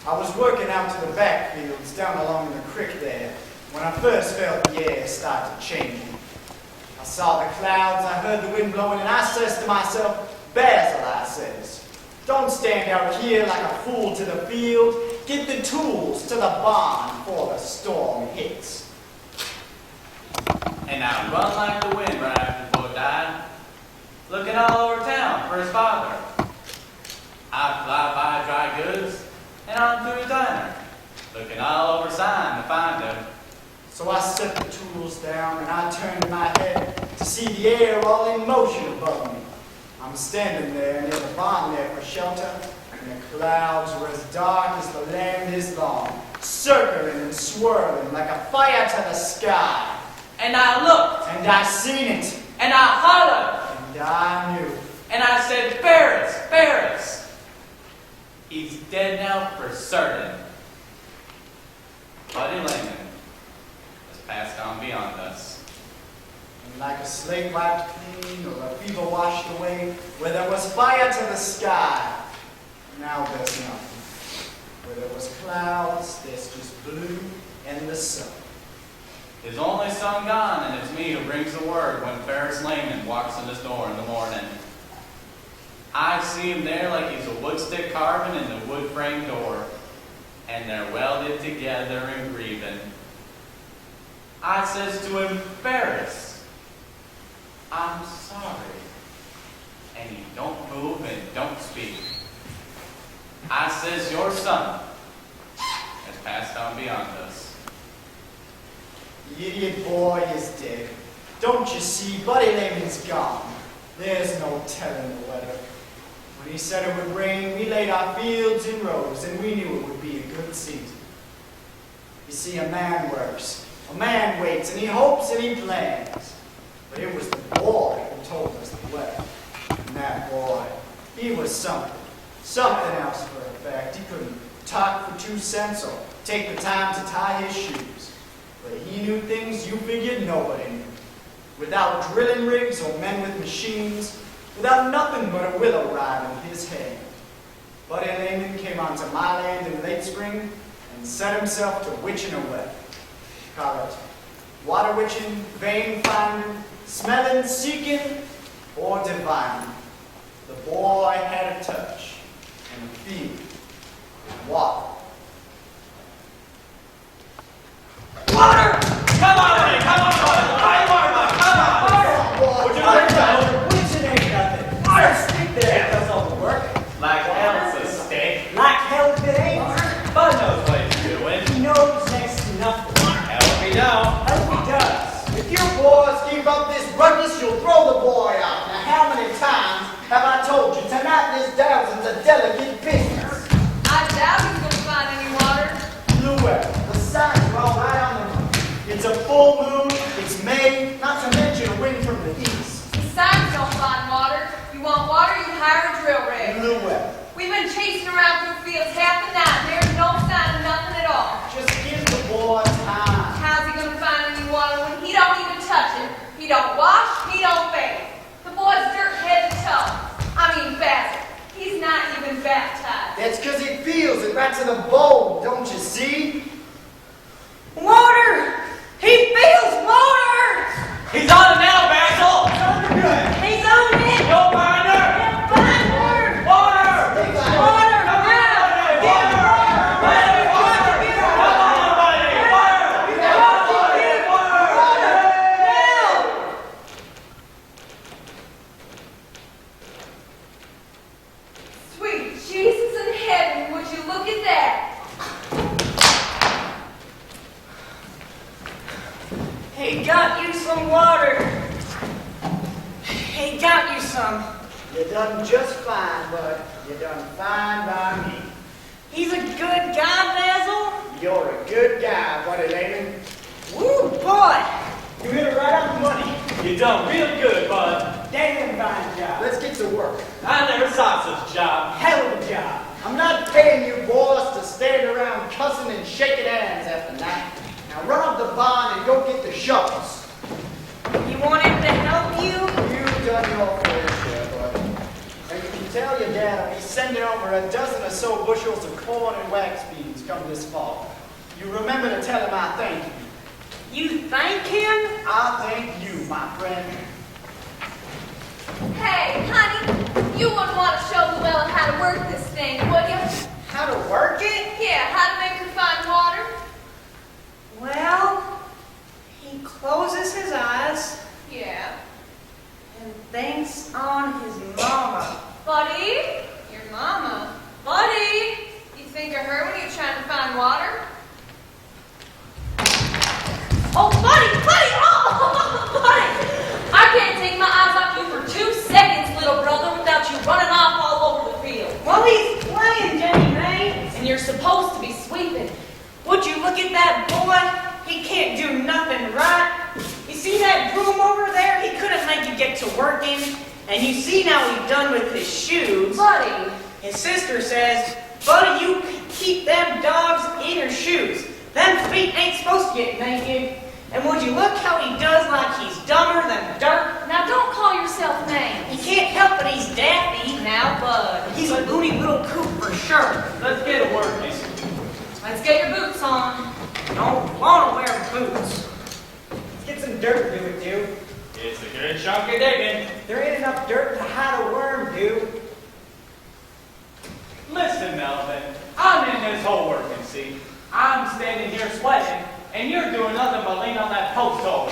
I was working out to the backfields down along the creek there when I first felt the air started changing. I saw the clouds, I heard the wind blowing, and I says to myself, Basil, I says, don't stand out here like a fool to the field. Get the tools to the barn before the storm hits. And I run like the wind right after the boat died, looking all over town for his father. I fly by dry goods and on through his diner, looking all over sign to find him. So I set the tools down and I turned my head to see the air all in motion above me. I'm standing there near the barn there for shelter, and the clouds were as dark as the land is long, circling and swirling like a fire to the sky. And I looked, And I seen it, and I hollered, and I knew. and I said, Ferris, Ferris. He's dead now for certain. Buddy Lehman has passed on beyond us. And like a slate wiped clean or a fever washed away, where there was fire to the sky, now there's nothing. Where there was clouds, there's just blue and the sun. His only son gone, and it's me who brings the word when Ferris Lehman walks in this door in the morning. I see him there like he's a wood stick carving in the wood frame door, and they're welded together and grieving. I says to him, Ferris, I'm sorry. And he don't move and don't speak. I says, your son has passed on beyond us. The idiot boy is dead. Don't you see, Buddy Lehman's gone. There's no telling the weather. When he said it would rain, we laid our fields in rows, and we knew it would be a good season. You see, a man works, a man waits, and he hopes and he plans. But it was the boy who told us the weather. And that boy, he was something else for a fact. He couldn't talk for 2 cents or take the time to tie his shoes. But he knew things you figured nobody knew. Without drilling rigs or men with machines, without nothing but a willow rod in his hand, Buddy Lehman came onto my land in late spring and set himself to witching away. Call it water witching, vein finding, smelling, seeking, or divining. The boy had a touch and a feel and water. Water! Come on, buddy! Come on, buddy! Come on! Would you like that? Witching ain't nothing. Just stick there. That's all the work. Like hell's a steak. Like hell if it ain't. Bud knows what he's doing. He knows next to nothing. Hell if he don't. Hell if he does. If you boys keep up this ruckus, you'll throw the boy out. Now how many times have I told you tonight this Dowson's a delicate business? I doubt he's going to find any water. Blue weather. The signs are all right on the moon. It's a full moon. It's May. Not to mention a wind from the east. Besides, don't find water. You want water, you hire a drill rig. Blue weather. We've been chasing around through fields half the night. There's no sign of nothing at all. Just give the boy time. How's he going to find any water when he don't even touch it? He don't wash, he don't bathe. The boy's dirt head to toe. I mean, Basil. He's not even baptized. That's because he feels it right to the bone, don't you see? Water! He feels water! He's on it now, Basil! He's on it! You'll find her! He'll find her! Water! Water! Come on, Now! buddy! Get Water! her! Buddy, water! Come on, buddy! Water! Now! Sweet Jesus in heaven, would you look at that? He got you some water. He got you some. You done just fine, bud. You done fine by me. He's a good guy, Basil. You're a good guy, Buddy Lehman. Woo, boy. You hit it right on the money. You done real good, bud. Damn fine job. Let's get to work. I never saw such a job. Hell of a job. I'm not paying you boys to stand around cussing and shaking hands after night. Now run up the barn and go get the shovels. You want him to help you? You've done your fair share, buddy. And you can tell your dad Adam, he's sending over a dozen or so bushels of corn and wax beans come this fall. You remember to tell him I thank you. You thank him? I thank you, my friend. Hey, honey, you wouldn't want to show Llewellyn how to work this thing, would you? How to work it? Yeah, how to make her find water. Well, he closes his eyes Yeah. and thinks on his mama. Buddy? Your mama. Buddy? You think of her when you're trying to find water? Oh, buddy! Oh, buddy! I can't take my eyes off you for 2 seconds, little brother, without you running off all over the field. Well, he's playing, Jenny May. And you're supposed to be sweeping. Would you look at that boy? He can't do nothing right. You see that broom over there? He couldn't make you get to working. And you see now he's done with his shoes. Buddy. His sister says, buddy, you keep them dogs in your shoes. Them feet ain't supposed to get naked. And would you look how he does like he's dumber than dirt? Now don't call yourself names. He can't help it, he's daffy. Now, Bud. He's a loony little coot for sure. Let's get to work, miss. Let's get your boots on. Don't want to wear boots. Let's get some dirt, do it, dude. It's a good chunk of digging. There ain't enough dirt to hide a worm, dude. Listen, Melvin, I'm in this hole working, see? I'm standing here sweating, and you're doing nothing but lean on that post hole.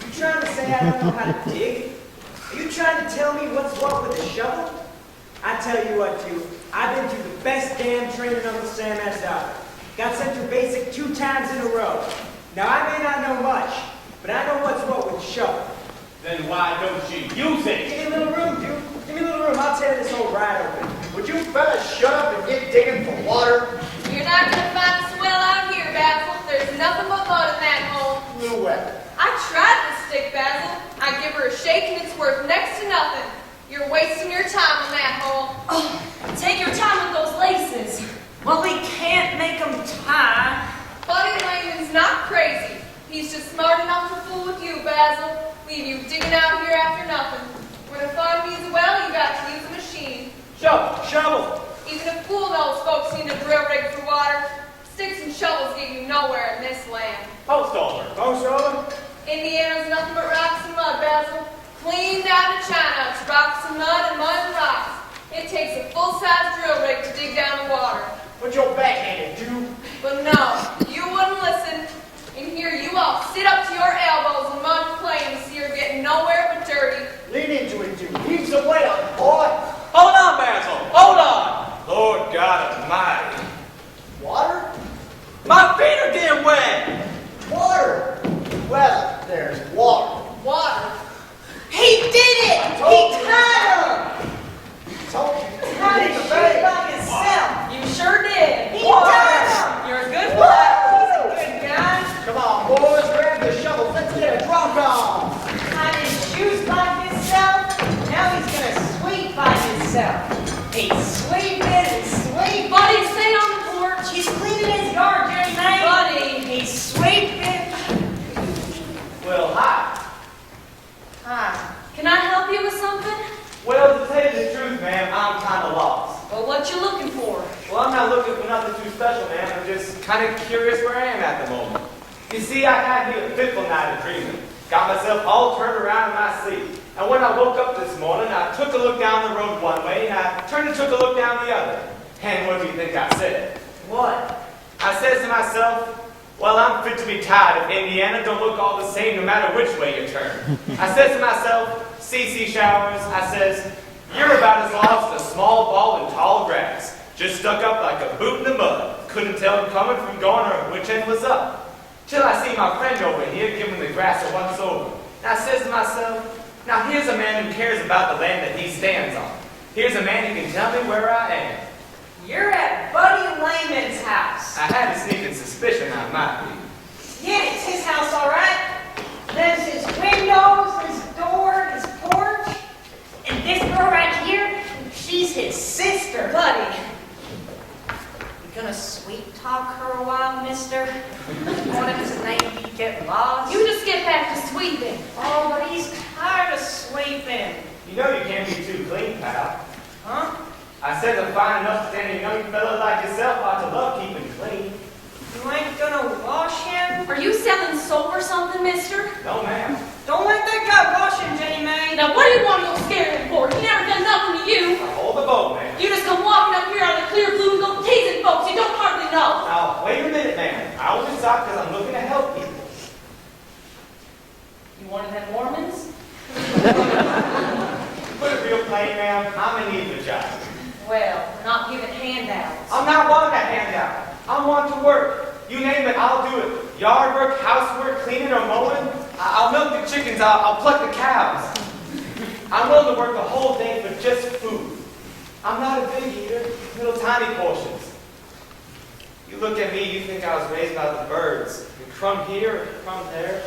You trying to say I don't know how to dig? Are you trying to tell me what's what with a shovel? I tell you what, dude. I've been through the best damn training Uncle Sam has out there. Got sent through basic 2 times in a row. Now, I may not know much, but I know what's what with a shovel. Then why don't you use it? Give me a little room, dude. Give me a little room. I'll tear this hole right open. Would you fellas shut up and get digging for water? You're not gonna find a swell out here, Basil. There's nothing but mud in that hole. A little wet. I tried this stick, Basil. I give her a shake and it's worth next to nothing. You're wasting your time on that hole. Oh, take your time with those laces. Well, we can't make them tie. Buddy Layman's not crazy. He's just smart enough to fool with you, Basil. Leave you digging out here after nothing. When a farm needs a well, you got to use a machine. Shovel. Even a fool knows folks need a drill rig for water. Sticks and shovels get you nowhere in this land. Post over. Post roller? Indiana's nothing but rocks and mud, Basil. Clean down to China. It's rocks and mud and rocks. It takes a full-size drill rig to dig down the water. Put your backhanded, dude. But no, you wouldn't listen. And here you all sit up to your elbows in mud and clay and see you're getting nowhere but dirty. Lean into it, dude. Heave some weight on it, boy. Hold on, Basil. Hold on. Lord God Almighty. Water? My feet are getting wet. Water. Well, there's water. Water. He did it! He tied him! Told you. Tied his shoes by himself. You sure did. He tied him! You're a good boy. He's a good guy. Come on, boys. Grab the shovel. Let's get a drunk on. Tied his shoes by himself. Now he's gonna sweep by himself. He's sweeping and sweeping. Buddy, stay on the porch. He's cleaning his yard, Jenny May. Buddy. He's sweeping. Well, hi. Hi. Can I help you with something? Well, to tell you the truth, ma'am, I'm kind of lost. Well, what you looking for? Well, I'm not looking for nothing too special, ma'am. I'm just kind of curious where I am at the moment. You see, I had me a fitful night of dreaming. Got myself all turned around in my sleep. And when I woke up this morning, I took a look down the road one way, and I turned and took a look down the other. And what do you think I said? What? I says to myself, well, I'm fit to be tired if Indiana don't look all the same no matter which way you turn. I says to myself, CC showers, I says, you're about as lost as a small ball in tall grass. Just stuck up like a boot in the mud. Couldn't tell him coming from going or which end was up. Till I see my friend over here giving the grass a once over. And I says to myself, now here's a man who cares about the land that he stands on. Here's a man who can tell me where I am. You're at Buddy Layman's house. I had a sneaking suspicion I might be. Yeah, it's his house, all right. There's his windows, his door, his porch. And this girl right here, she's his sister. Buddy. You gonna sweet talk her a while, mister? Wanted to make you get lost? You just get back to sweeping. Oh, but he's tired of sweeping. You know you can't be too clean, pal. Huh? I said a fine, upstanding young fella like yourself ought to love keeping clean. You ain't gonna wash him? Are you selling soap or something, mister? No, ma'am. Don't let that guy wash him, Jenny Mae. Now, what do you want to go scare him for? He never done nothing to you. Hold the boat, ma'am. You just come walking up here on the clear blue and go teasing folks you don't hardly know. Now, wait a minute, ma'am. I only stop because I'm looking to help people. You one of them Mormons? Put it real plain, ma'am. I'm in need of a job. Well, we're not giving handouts. I'm not one to hand out. I want to work. You name it, I'll do it. Yard work, housework, cleaning or mowing. I'll milk the chickens, I'll pluck the cows. I'm willing to work the whole day for just food. I'm not a big eater, little tiny portions. You look at me, you think I was raised by the birds. A crumb here, a crumb there.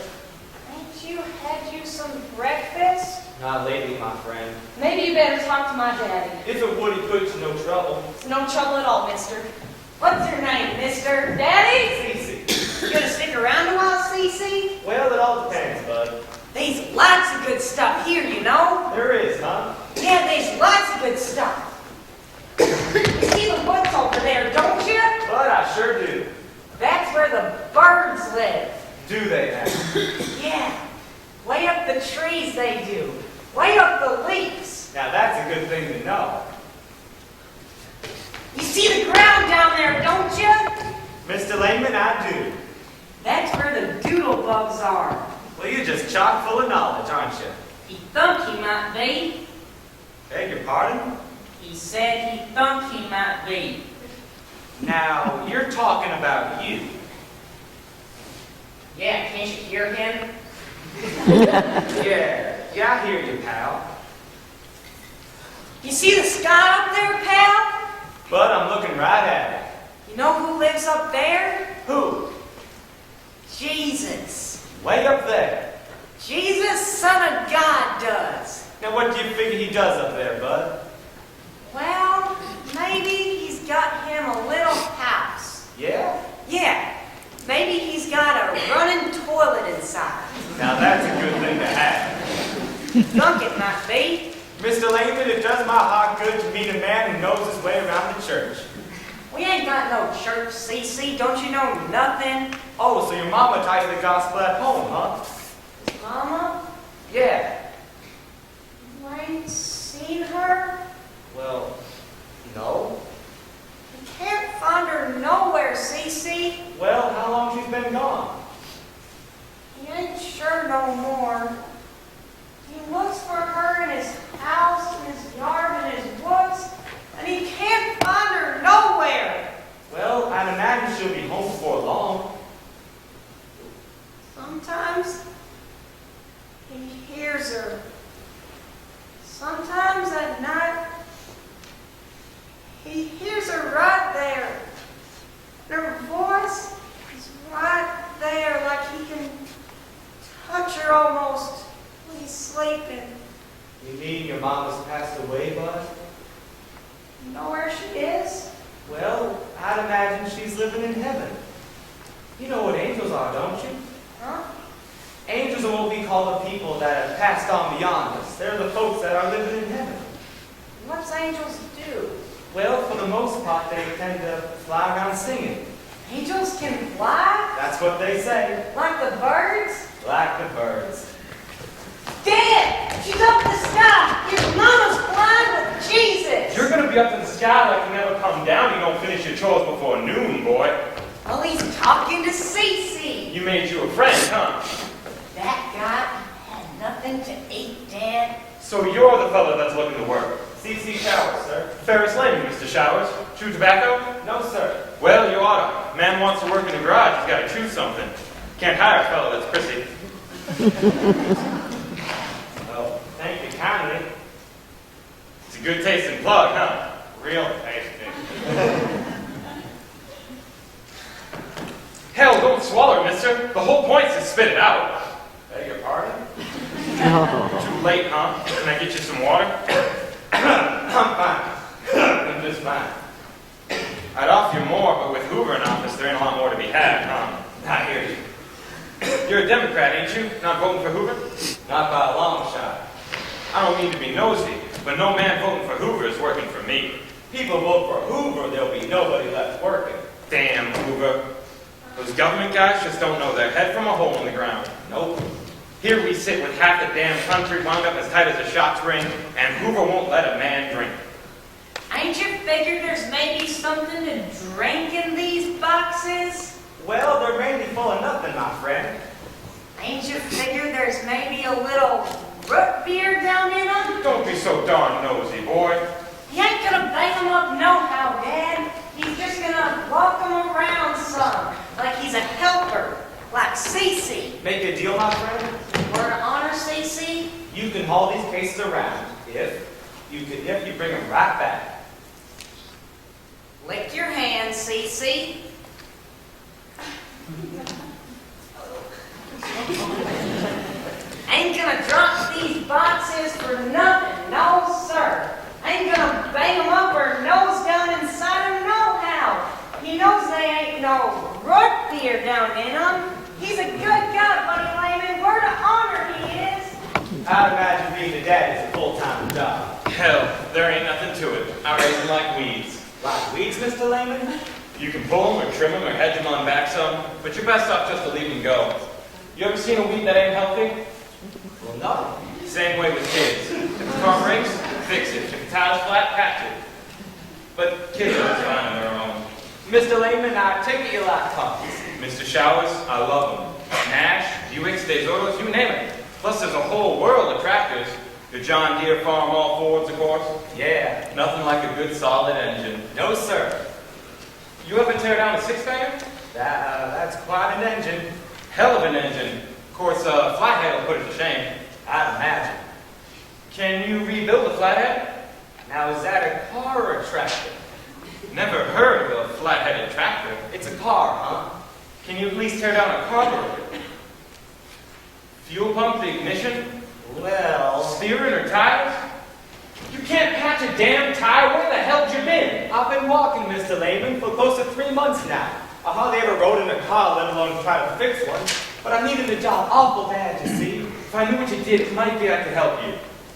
Ain't you had you some breakfast? Not lately, my friend. Maybe you better talk to my daddy. If it would, he put you no trouble. It's no trouble at all, mister. What's your name, mister? Daddy? Cece. You gonna stick around a while, Cece? Well, it all depends, bud. There's lots of good stuff here, you know? There is, huh? Yeah, there's lots of good stuff. You see the woods over there, don't you? But I sure do. That's where the birds live. Do they now? Yeah. Way up the trees they do. Way up the leaves. Now that's a good thing to know. You see the ground down there, don't you? Mr. Lehman, I do. That's where the doodle bugs are. Well, you're just chock full of knowledge, aren't you? He thunk he might be. Beg your pardon? He said he thunk he might be. Now, you're talking about you. Yeah, can't you hear him? Yeah, I hear you, pal. You see the sky up there, pal? But I'm looking right at it. You know who lives up there? Who? Jesus. Way up there. Jesus, Son of God, does. Now, what do you figure he does up there, bud? Well, maybe he's got him a little house. Yeah? Yeah, maybe he's got a running toilet inside. Now, that's a good thing to have. Thunk it might be. Mr. Lehman, it does my heart good to meet a man who knows his way around the church. We ain't got no church, Cece. Don't you know nothing? Oh, so your mama ties the gospel at home, huh? Mama? Yeah. You ain't seen her? Well, no. You can't find her nowhere, Cece. Well, how long she's been gone? He ain't sure no more. He looks for her in his house, in his yard, in his woods, and he can't find her nowhere. Well, I'd imagine she'll be home before long. Sometimes he hears her. Sometimes at night he hears her right there. Her voice is right there, like he can touch her almost when he's sleeping. You mean your mama's passed away, bud? You know where she is? Well, I'd imagine she's living in heaven. You know what angels are, don't you? Huh? Angels are what we call the people that have passed on beyond us. They're the folks that are living in heaven. What's angels do? Well, for the most part, they tend to fly around singing. Angels can fly? That's what they say. Like the birds? Like the birds. Dad! She's up in the sky! Your mama's flying with Jesus! You're gonna be up in the sky like you never come down. You don't finish your chores before noon, boy. Well, he's talking to Cece. You made you a friend, huh? That guy had nothing to eat, Dad. So you're the fellow that's looking to work. C.C. Showers, sir. Ferris Lane, Mr. Showers. Chew tobacco? No, sir. Well, you oughta. Man wants to work in the garage, he's gotta chew something. Can't hire a fellow that's prissy. Well, thank you kindly. It's a good tasting plug, huh? Real tasty. Hell, don't swallow it, mister. The whole point's to spit it out. Beg your pardon? Too late, huh? Can I get you some water? I'm fine. I'm just fine. I'd offer you more, but with Hoover in office, there ain't a lot more to be had, huh? I hear you. You're a Democrat, ain't you? Not voting for Hoover? Not by a long shot. I don't mean to be nosy, but no man voting for Hoover is working for me. People vote for Hoover, there'll be nobody left working. Damn, Hoover. Those government guys just don't know their head from a hole in the ground. Nope. Here we sit with half the damn country wound up as tight as a shot ring, and Hoover won't let a man drink. Ain't you figured there's maybe something to drink in these boxes? Well, they're mainly full of nothing, my friend. Ain't you figured there's maybe a little root beer down in them? Don't be so darn nosy, boy. He ain't gonna bang them up nohow, Dad. He's just gonna walk them around some, like he's a helper, like Cece. Make a deal, my friend? Word of honor, Cece? You can haul these cases around if you bring them right back. Lick your hand, Cece. Ain't gonna drop these boxes for nothing, no sir. Ain't gonna bang them up or nose down inside them nohow. He knows they ain't no root beer down in them. He's a good guy, Buddy Layman. Word of honor he is. I'd imagine being a dad is a full-time job. Hell, there ain't nothing to it. I raise them like weeds. Like weeds, Mr. Lehman? You can pull them or trim them or hedge them on back some, but you're best off just to leave them go. You ever seen a weed that ain't healthy? Well, no. Same way with kids. If the car breaks, fix it. If the tire's flat, patch it. But kids are fine on their own. Mr. Lehman, I take it you like coffees. Mr. Showers, I love them. Nash, Buicks, Desotos, you name it. Plus there's a whole world of tractors. Your John Deere Farm All Fords, of course. Yeah. Nothing like a good solid engine. No, sir. You ever tear down a six-bagger? That's quite an engine. Hell of an engine. Of course, a flathead will put it to shame. I'd imagine. Can you rebuild a flathead? Now, is that a car or a tractor? Never heard of a flat-headed tractor. It's a car, huh? Can you at least tear down a carburetor? Fuel pump, the ignition? Well, Steering or tires? You can't patch a damn tire. Where the hell you been? I've been walking, Mr. Lehman, for close to 3 months now. I hardly ever rode in a car, let alone try to fix one. But I needed a job awful bad, you see. If I knew what you did, it might be I could help you.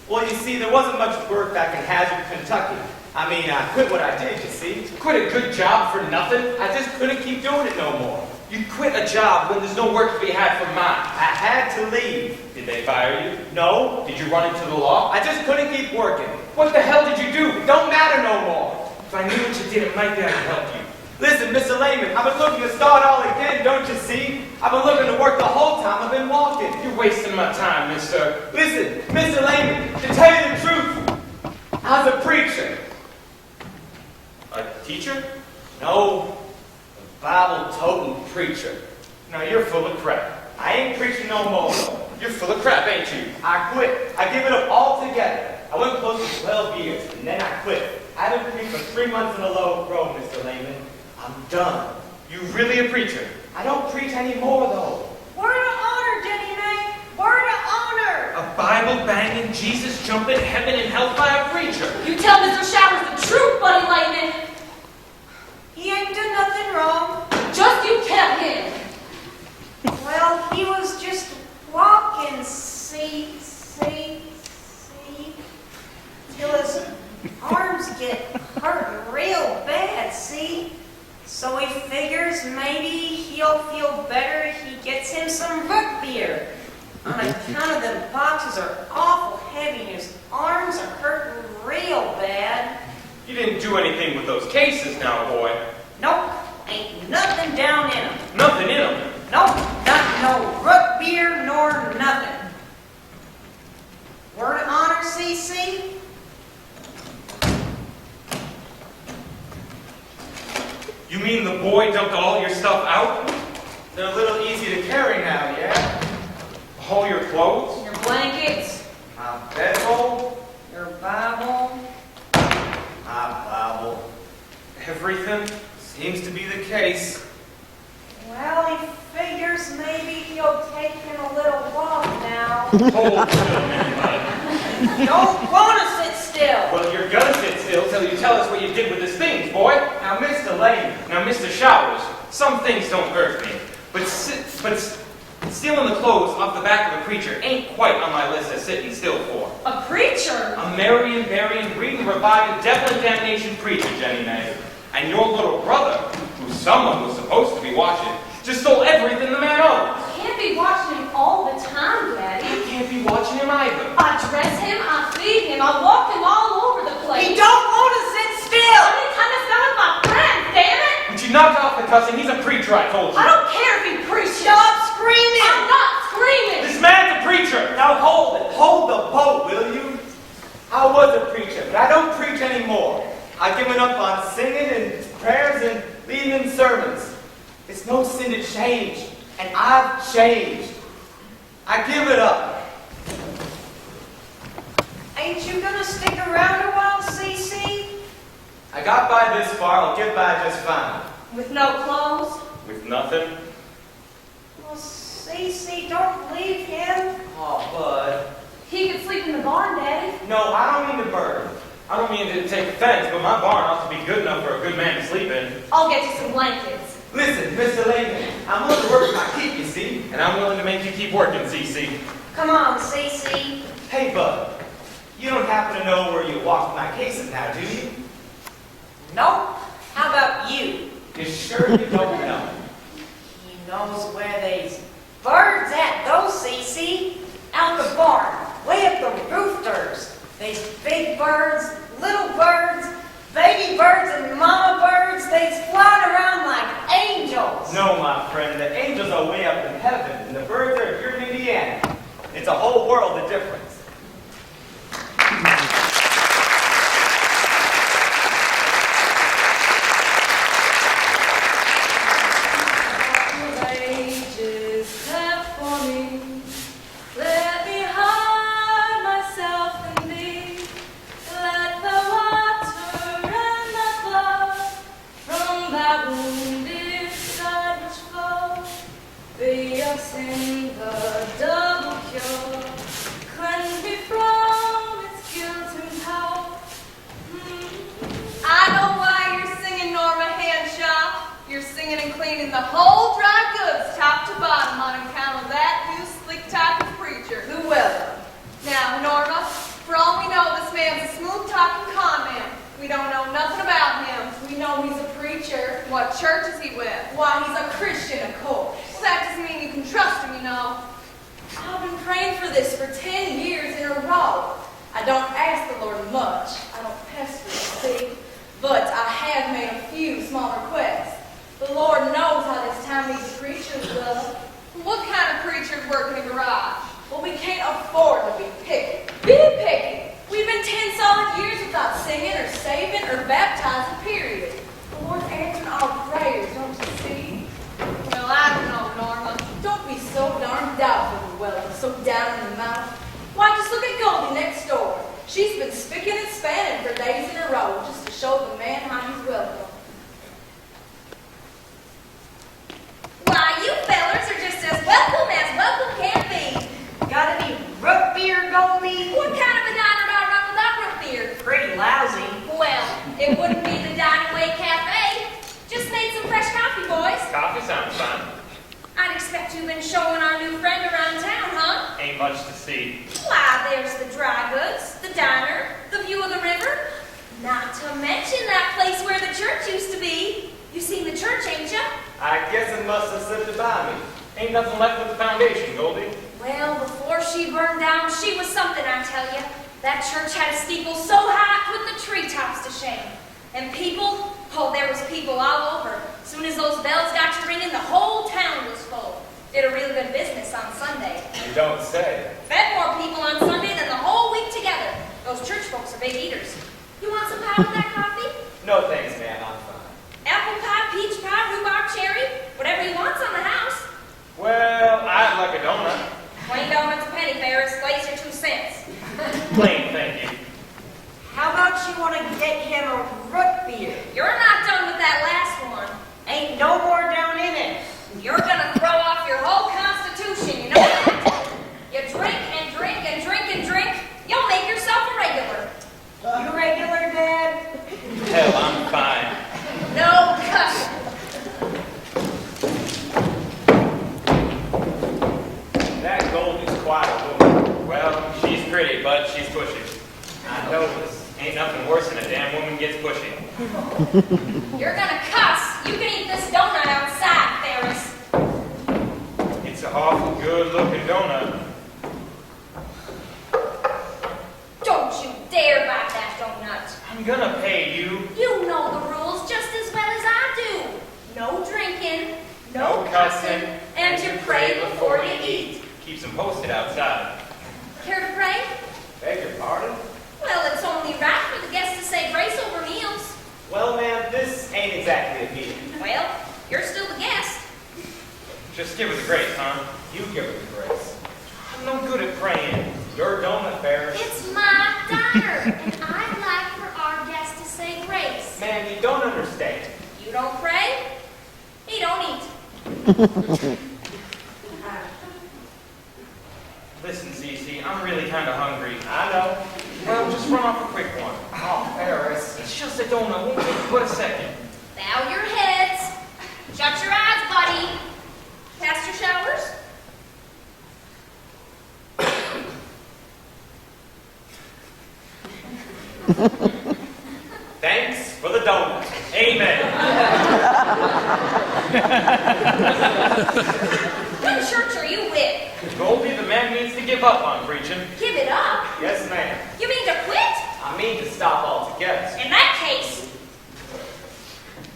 Well, you see, there wasn't much work back in Hazard, Kentucky. I quit what I did, you see. Quit a good job for nothing? I just couldn't keep doing it no more. You quit a job when there's no work to be had for mine. I had to leave. Did they fire you? No, Did you run into the law? I just couldn't keep working. What the hell did you do? It don't matter no more. If I knew what you did, it might be I could help you. Listen, Mr. Lehman, I've been looking to start all again, don't you see? I've been looking to work the whole time I've been walking. You're wasting my time, mister. Listen, Mr. Lehman, to tell you the truth, I was a preacher. A teacher? No, a Bible-toting preacher. Now you're full of crap. I ain't preaching no more, though. You're full of crap, ain't you? I quit. I give it up altogether. I went close to 12 years, and then I quit. I haven't preached for 3 months in a row, Mr. Lehman. I'm done. You really a preacher? I don't preach anymore, though. Word of honor, Jenny Mae. Word of honor. A Bible-banging, Jesus-jumping, heaven and hellfire preacher. You tell Mr. Showers the truth, Buddy Lightning. He ain't done nothing wrong. Just you tell him. Well, he was just walking, see, till his arms get hurting real bad, see? So he figures maybe he'll feel better if he gets him some root beer. On account of the boxes are awful heavy and his arms are hurting real bad. You didn't do anything with those cases now, boy. Nope, ain't nothing down in them. Nothing in them. Nope, not no root beer nor nothing. Word of honor, CC? You mean the boy dumped all your stuff out? They're a little easy to carry now, yeah? All your clothes? Your blankets. My bedroll, Your Bible? my Bible. Everything? Seems to be the case. Well, he figures maybe he'll take him a little walk now. Hold still, man. Don't want to sit still. Well, you're gonna sit still till you tell us what you did with his things, boy. Now, Mr. Lehman, Now, Mr. Showers, some things don't hurt me, but Stealing the clothes off the back of a preacher ain't quite on my list of sitting still for. A preacher? A Marian, burying, reading, reviving, devil and damnation preacher, Jenny May. And your little brother, who someone was supposed to be watching, just stole everything the man owed. I can't be watching him all the time, Daddy. I can't be watching him either. I dress him, I feed him, I walk him all over the place. He don't want to sit still! Anytime I spend with my friends, damn it! But you knocked off the cussing, he's a preacher, I told you. I don't care if he preaches. Stop screaming! I'm not screaming. This man's a preacher! Now hold it. Hold the boat, will you? I was a preacher, but I don't preach anymore. I've given up on singing and prayers and leading in sermons. It's no sin to change, and I've changed. I give it up. Ain't you gonna stick around a while, Cece? I got by this far, I'll get by just fine. With no clothes? With nothing? Well, Cece, don't leave him. Oh, Bud. He could sleep in the barn, Daddy. No, I don't mean to burn. I don't mean to take offense, but my barn ought to be good enough for a good man to sleep in. I'll get you some blankets. Listen, Mr. Layman, I'm willing to work with my keep, you see. And I'm willing to make you keep working, CC. Come on, Cece. Hey, Bud, you don't happen to know where you walked my cases now, do you? Nope. How about you? You sure you don't know? He knows where they's birds at, those, Cece. Out the barn, way up the roofers. They's big birds, little birds, baby birds, and mama birds. They's flying around like angels. No, my friend, the angels are way up in heaven, and the birds are here in Indiana. It's a whole world of difference. In the double cure, cleanse me from its guilt and power. I know why you're singing, Norma Handshop. You're singing and cleaning the whole dry goods, top to bottom, on account of that new slick type of preacher. Who will? Now, Norma, for all we know, this man's a smooth-talking con man. We don't know nothing about him. We know he's a preacher. What church is he with? Why, he's a Christian, of course. Well, that doesn't mean you can trust him, you know. I've been praying for this for 10 years in a row. I don't ask the Lord much. I don't pester him, see? But I have made a few small requests. The Lord knows how this town needs a preacher's love. What kind of preachers work in a garage? Well, we can't afford to be picky. Be picky! We've been 10 solid years without singing or saving or baptizing, period. The Lord's answering our prayers, don't you see? Well, I don't know, Norma. Don't be so darn doubtful, Llewellyn, so down in the mouth. Why, just look at Goldie next door. She's been spicking and spanning for days in a row just to show the man how he's welcome. Why, you fellers are just as welcome can be. Got any root beer, Goldie? What kind of a diner do I run without root beer? Pretty lousy. Well, it wouldn't be the Dining Way Cafe. Just made some fresh coffee, boys. Coffee sounds fun. I'd expect you've been showing our new friend around town, huh? Ain't much to see. Why, there's the dry goods, the diner, the view of the river. Not to mention that place where the church used to be. You seen the church, ain't ya? I guess it must have slipped by me. Ain't nothing left with the foundation, Goldie. Well, before she burned down, she was something, I tell you. That church had a steeple so high it put the treetops to shame. And people, oh, there was people all over. Soon as those bells got to ringing, the whole town was full. Did a real good business on Sunday. You don't say. Fed more people on Sunday than the whole week together. Those church folks are big eaters. You want some pie with that coffee? No thanks, man, I'm fine. Apple pie, peach pie, rhubarb cherry, whatever you want's on the house. Well, I'd like a donut. Plain donuts a penny, Ferris. Glaze are 2 cents. Plain, thank you. How about you want to get him a root beer? You're not done with that last one. Ain't no more down in it. You're gonna throw off your whole constitution, you know that? You drink and drink and drink and drink, you'll make yourself a regular. You regular, Dad? Hell, I'm fine. gets pushy. You're gonna cuss. You can eat this donut outside, Ferris. It's a awful good-looking donut. Don't you dare bite that donut. I'm gonna pay you. You know the rules just as well as I do. No drinking, no cussing, and you pray before you eat. Keeps them posted outside. Care to pray? Beg your pardon? Well, it's only right for the guests to say grace over meals. Well, ma'am, this ain't exactly a meeting. Well, you're still the guest. Just give her the grace, huh? You give her the grace. I'm no good at praying. Your donut, Ferris. It's my diner, and I'd like for our guest to say grace. Ma'am, you don't understand. You don't pray, he don't eat. Listen, Cece, I'm really kind of hungry. I know. Well, just run off a quick one. Oh, Ferris. It's just a donut. Won't take but a second. Bow your heads. Shut your eyes, buddy. Cast your showers. Thanks for the donut. Amen. What church are you with? Goldie, the man needs to give up on preaching. Give it up. Yes, ma'am. You mean to quit? I mean to stop altogether. In that case,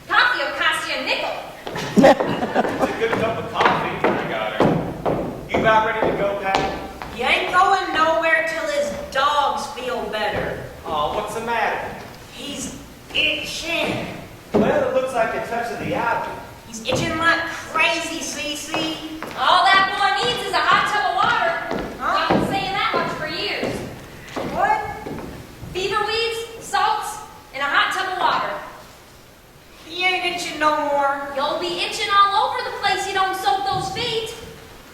coffee will cost you a nickel. It's a good cup of coffee. I got her. You about ready to go, Pat? You ain't going nowhere till his dogs feel better. Oh, what's the matter? He's itching. Well, it looks like a touch of the ivy. He's itching like crazy, Cece. All that boy needs is a hot tub of water. Huh? I've been saying that much for years. What? Fever weeds, salts, and a hot tub of water. He ain't itching no more. You'll be itching all over the place you don't soak those feet.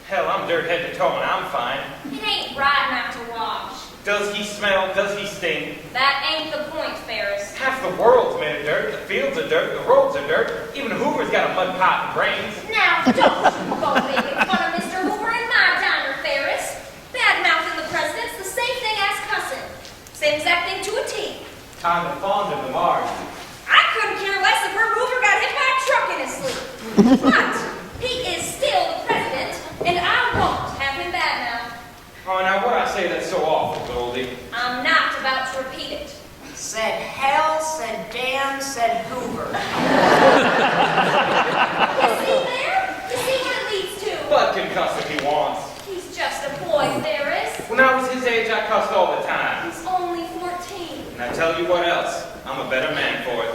Hell, I'm dirt head to toe and I'm fine. It ain't right not to wash. Does he smell? Does he stink? That ain't the point, Ferris. Half the world's made of dirt. The fields are dirt. The roads are dirt. Even Hoover's got a mud pot and brains. Now, don't you go making fun of Mr. Hoover in my diner, Ferris. Bad-mouthing the president's the same thing as cussing. Same exact thing to a T. Kind of fond of the Marge. I couldn't care less if her Hoover got hit by a truck in his sleep. But he is still the president, and I won't have him bad-mouthed. Oh, now what I say that's so awful, Goldie? I'm not about to repeat it. Said hell, said damn, said Hoover. You see there? You see what it leads to? Bud can cuss if he wants. He's just a boy, Ferris. When I was his age, I cussed all the time. He's only 14. And I tell you what else, I'm a better man for it.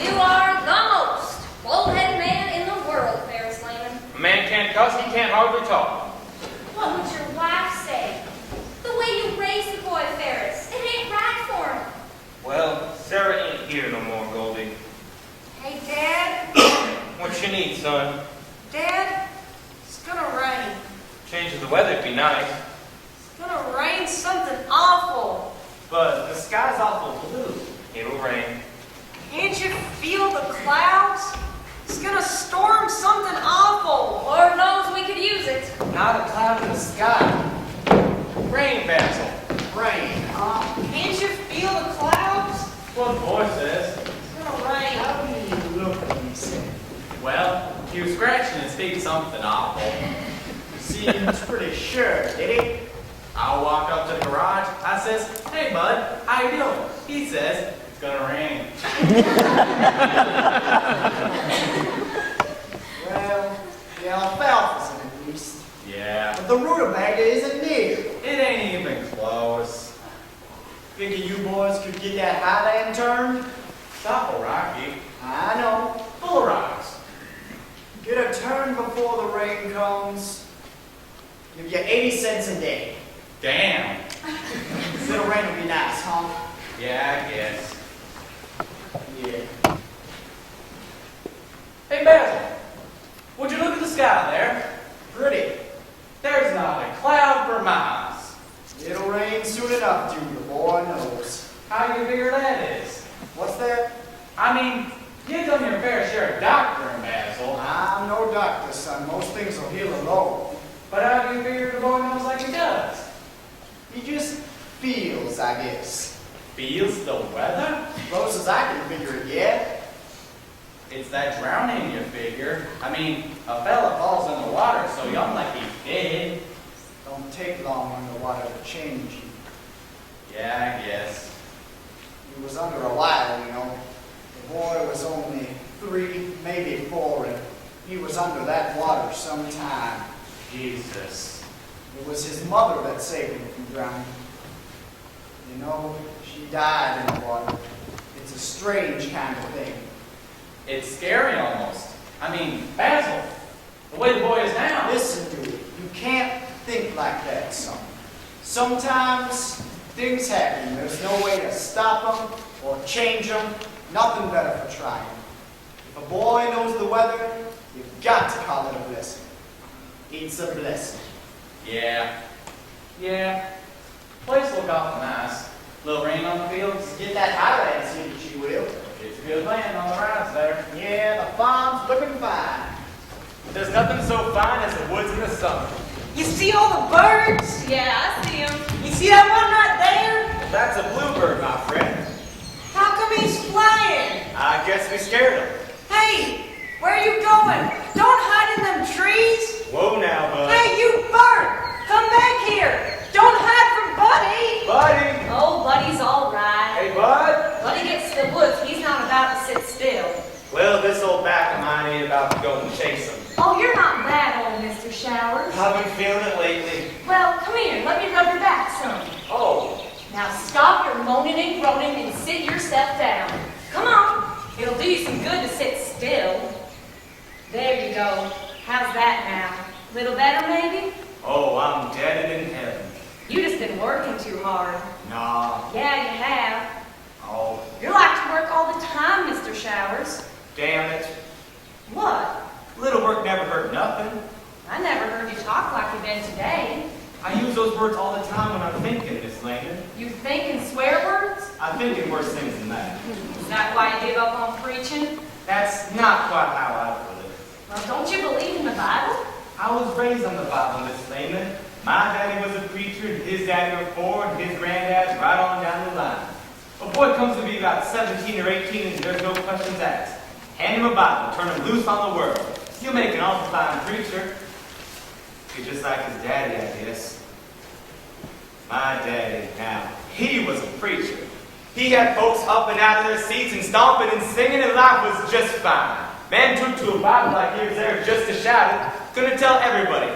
You are the most bullheaded man in the world, Ferris Lehman. A man can't cuss, he can't hardly talk. What would your wife say? The way you raised the boy, Ferris. It ain't right for him. Well, Sarah ain't here no more, Goldie. Hey, Dad? What you need, son? Dad? It's gonna rain. Change of the weather'd be nice. It's gonna rain something awful. But the sky's awful blue. It'll rain. Can't you feel the clouds? It's gonna storm something awful. Lord knows we could use it. Not a cloud in the sky. Rain, Basil. Rain. Can't you feel the clouds? What the boy says. It's gonna rain. How do you look when you say? Well, he was scratching his feet something awful. Seems pretty sure, did he? I walk up to the garage. I says, "Hey, bud, how you doing?" He says, "It's gonna rain." Well, the alfalfa's in at least. Yeah, But the rutabaga isn't near. it ain't even close. Figure you boys could get that highland turned? Stop a rocky. I know. Full of rocks. Get a turn before the rain comes. Give you 80 cents a day. Damn. Little rain would be nice, huh? Yeah, I guess. Yeah. Hey, Basil. Would you look at the sky there? Pretty. There's not a cloud for miles. It'll rain soon enough, Junior. Boy knows. How do you figure that is? What's that? I mean, you've done your fair share of doctoring, Basil. I'm no doctor, son. Most things will heal alone. But how do you figure the boy knows like he does? He just feels, I guess. Feels the weather? Close as I can figure it, yeah? It's that drowning, you figure. I mean, a fella falls in the water so young like he's dead. Don't take long underwater to change you. Yeah, I guess. He was under a while, you know. The boy was only 3, maybe 4, and he was under that water some time. Jesus. It was his mother that saved him from drowning. You know, she died in the water. It's a strange kind of thing. It's scary almost. I mean, Basil, the way the boy is now. Listen to it. You can't think like that, son. Sometimes things happen. There's no way to stop them or change them. Nothing better for trying. If a boy knows the weather, you've got to call it a blessing. It's a blessing. Yeah. Place look awful nice. Little rain on the fields. Get that highland seed that you will. It's a good land on the rides there. Yeah, the farm's looking fine. There's nothing so fine as the woods in the summer. You see all the birds? Yeah, I see him. You see that one right there? That's a bluebird, my friend. How come he's flying? I guess we scared him. Hey, where are you going? Don't hide in them trees. Whoa now, bud. Hey, you bird! Come back here! Don't hide from Buddy! Buddy! Oh, Buddy's all right. Hey, bud! Buddy gets to the woods, he's not about to sit still. Well, this old back of mine ain't about to go and chase him. Oh, you're not bad, old Mr. Showers. I've been feeling it lately. Well, come here, let me rub your back some. Oh, Now stop your moaning and groaning and sit yourself down. Come on, it'll do you some good to sit still. There you go. How's that now? Little better, maybe? oh, I'm dead in heaven. You just been working too hard. Nah. Yeah, you have. Oh, You like to work all the time, Mr. Showers. damn it. What? Little work never hurt nothing. I never heard you talk like you've been today. I use those words all the time when I'm thinking, Miss Lehman. You think in swear words? I'm thinking worse things than that. Is that why you give up on preaching? That's not quite how I put it. Well, don't you believe in the Bible? I was raised on the Bible, Miss Lehman. My daddy was a preacher, and his daddy was 4, and his granddad's right on down the line. A boy comes to be about 17 or 18, and there's no questions asked. Hand him a Bible, turn him loose on the world. He'll make an awful fine preacher. He's just like his daddy, I guess. My daddy, now, he was a preacher. He had folks up and out of their seats and stomping and singing, and life was just fine. Man took to a Bible like he was there just to shout it. Gonna tell everybody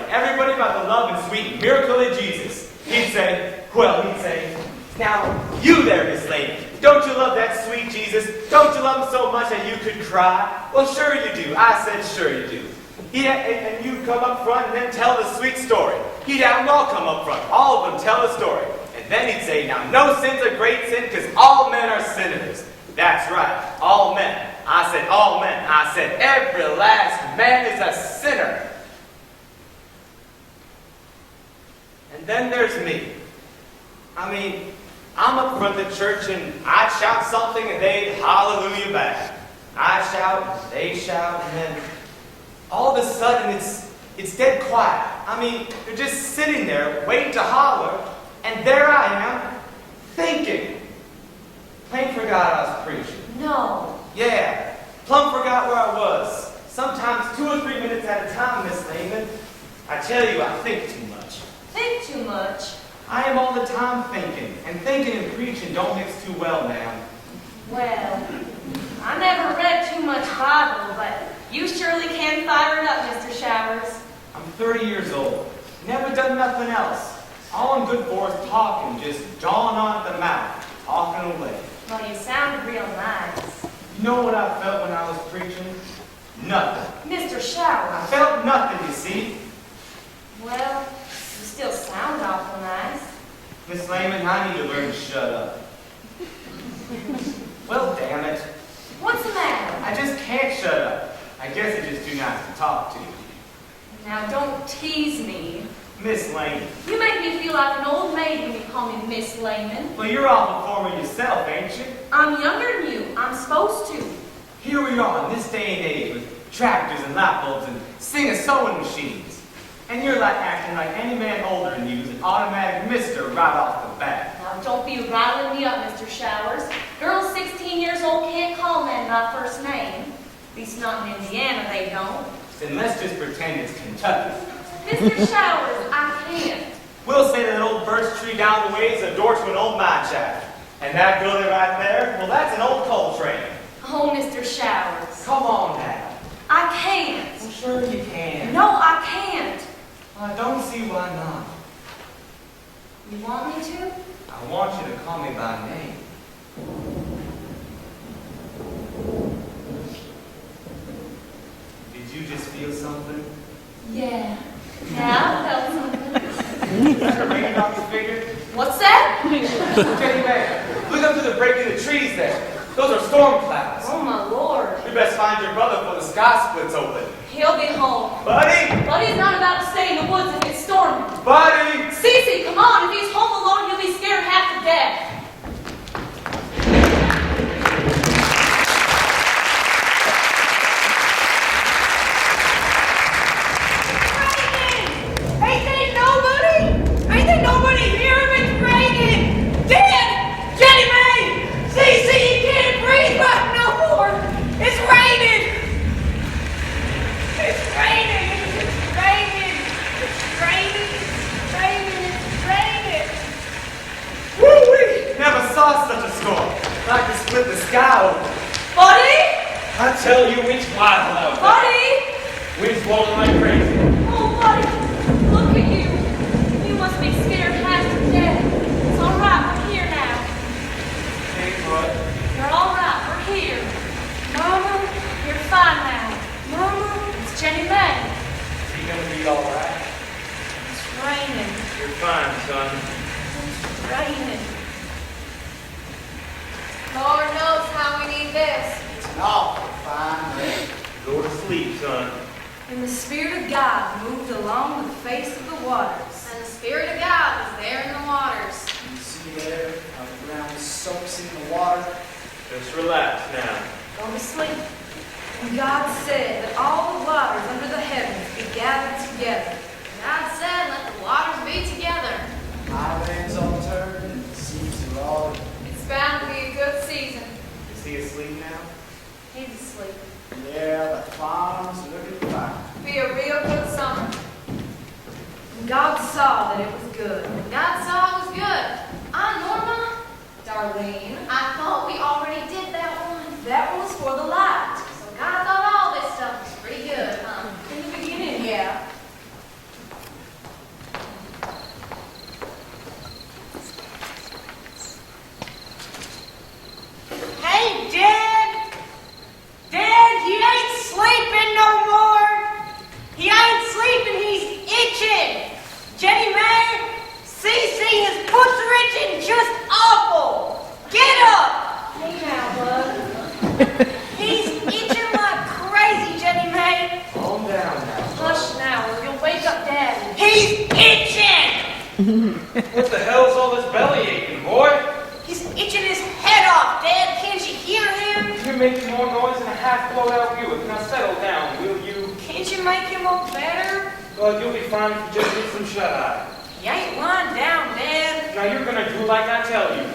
about the love and sweet miracle of Jesus. He'd say, now, you there, Miss Lady, don't you love that sweet Jesus? Don't you love him so much that you could cry? Well, sure you do. I said, sure you do. And you'd come up front and then tell the sweet story. He'd have them all come up front, all of them tell a story. And then he'd say, now, no sin's a great sin because all men are sinners. That's right, all men. I said, all men. I said, every last man is a sinner. And then there's me. I mean, I'm up front of the church and I'd shout something and they'd hallelujah back. I shout, they shout, and then all of a sudden it's dead quiet. I mean, they're just sitting there waiting to holler, and there I am, thinking. Plain forgot I was preaching. No. Yeah, plumb forgot where I was. Sometimes 2 or 3 minutes at a time, Miss Lehman. I tell you, I think too much. Think too much. I am all the time thinking, and thinking and preaching don't mix too well, ma'am. Well, I never read too much Bible, but you surely can fire it up, Mr. Showers. I'm 30 years old. Never done nothing else. All I'm good for is talking, just jawing on at the mouth, talking away. Well, you sound real nice. You know what I felt when I was preaching? Nothing. Mr. I Showers. felt nothing, you see. Well, you still sound awful nice. Miss Lehman, I need to learn to shut up. Well, damn it. What's the matter? I just can't shut up. I guess it's just too nice to talk to you. Now, don't tease me. Miss Lehman. You make me feel like an old maid when you call me Miss Lehman. Well, you're awful formal yourself, ain't you? I'm younger than you. I'm supposed to. Here we are in this day and age with tractors and light bulbs and sewing machines. And you're like acting like any man older than you is an automatic mister right off the bat. Now, Now, don't be riling me up, Mr. Showers. Girls 16 years old can't call men by first name. At least not in Indiana, they don't. Then let's just pretend it's Kentucky. Mr. Showers, I can't. We'll say that old birch tree down the way is a door to an old mine shaft. And that building right there, well, that's an old coal train. Oh, Mr. Showers. Come on now. I can't. I'm sure you can. No, I can't. I don't see why not. You want me to? I want you to call me by name. Did you just feel something? Yeah. Yeah, I felt something. Is that a raindrop's figure? What's that? Jenny man, look up to the break in the trees there. Those are storm clouds. Oh, my Lord. We best find your brother before the sky splits open. He'll be home. Buddy! Buddy's not about to stay in the woods if it's storming. Buddy! Cece, come on. If he's home alone, he'll be scared half to death. Ain't there nobody? Ain't there nobody here? It's raining. Dad! Jenny Mae! Cece, you can't breathe right no more. It's raining. It's raining. It's raining. It's raining. It's raining. It's raining. Woo-wee! Never saw such a storm. Like to split the sky open. Buddy? I tell you, it's wild out there. Buddy? Wind's blowing like crazy. Oh, buddy. Look at you. You must be scared half to death. It's all right. We're here now. Hey, bud. You're all right. We're here. Mama, you're fine now. Mama, it's Jenny Mae. Is he gonna be all right? It's raining. You're fine, son. It's raining. Lord knows how we need this. It's an awful fine rain. Go to sleep, son. And the Spirit of God moved along the face of the waters. And the Spirit of God was there in the waters. You see there how the ground soaks in the water? Just relax now. Go to sleep. And God said that all the waters under the heavens be gathered together. God said, let the waters be together. Highlands all turned and the seas are all in. It's bound to be a good season. Is he asleep now? He's asleep. Yeah, the farm's looking fine. Be a real good summer. And God saw that it was good. God saw it was good. Norma, Darlene, I thought we already did that one. that one was for the light. So God thought all this stuff was pretty good, huh? In the beginning, yeah. Hey, Dad! Dad, he ain't sleeping no more. He ain't sleeping, he's itching. Jenny Mae, Cece, his foot's itching just awful. Get up! Hey now, bud. He's itching like crazy, Jenny Mae. Calm down now. Hush now, or you'll wake up Daddy. He's itching! What the hell's all this belly aching, boy? He's itching his head off, Dad. Can't you hear him? You're making more noise than a half-blown-out Buick. Now settle down, will you? Can't you make him look better? Well, you'll be fine if you just get some shut-eye. You ain't lying down, Dad. Now you're gonna do like I tell you.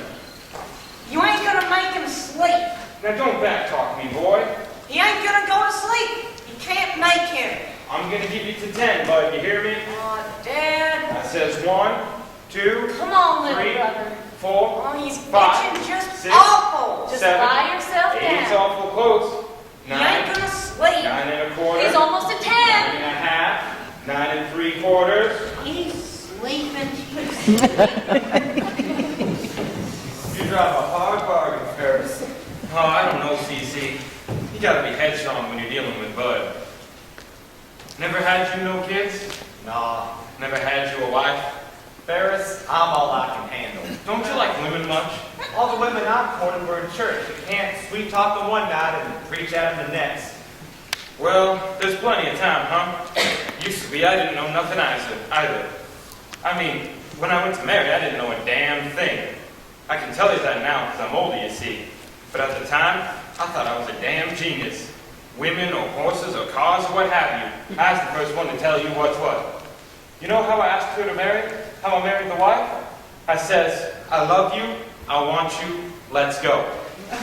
You ain't gonna make him sleep. Now don't backtalk me, boy. He ain't gonna go to sleep. You can't make him. I'm gonna give you to 10, bud. You hear me? Oh, Dad. That says 1, 2, Come on, little 3, brother. 4, Oh, he's 5, itching just 6, awful. Just 7, lie yourself 8's down. awful close. He ain't 9, gonna sleep. 9 and a quarter. He's almost a 9 10. and a half. 9 and 3/4. He's sleeping. You drive a hard bargain, Ferris. Oh, I don't know, CC. You gotta be headstrong when you're dealing with Bud. Never had you no kids? Nah. Never had you a wife? Ferris, I'm all I can handle. Don't you like women much? All the women I've courted were in church. You can't sweet talk them one night and preach at them the next. Well, there's plenty of time, huh? Used to be, I didn't know nothing either. I mean, when I went to marry, I didn't know a damn thing. I can tell you that now because I'm older, you see. But at the time, I thought I was a damn genius. Women or horses or cars or what have you. I was the first one to tell you what's what. You know how I asked her to marry? How I married the wife? I I says, I love you, I want you, let's go. I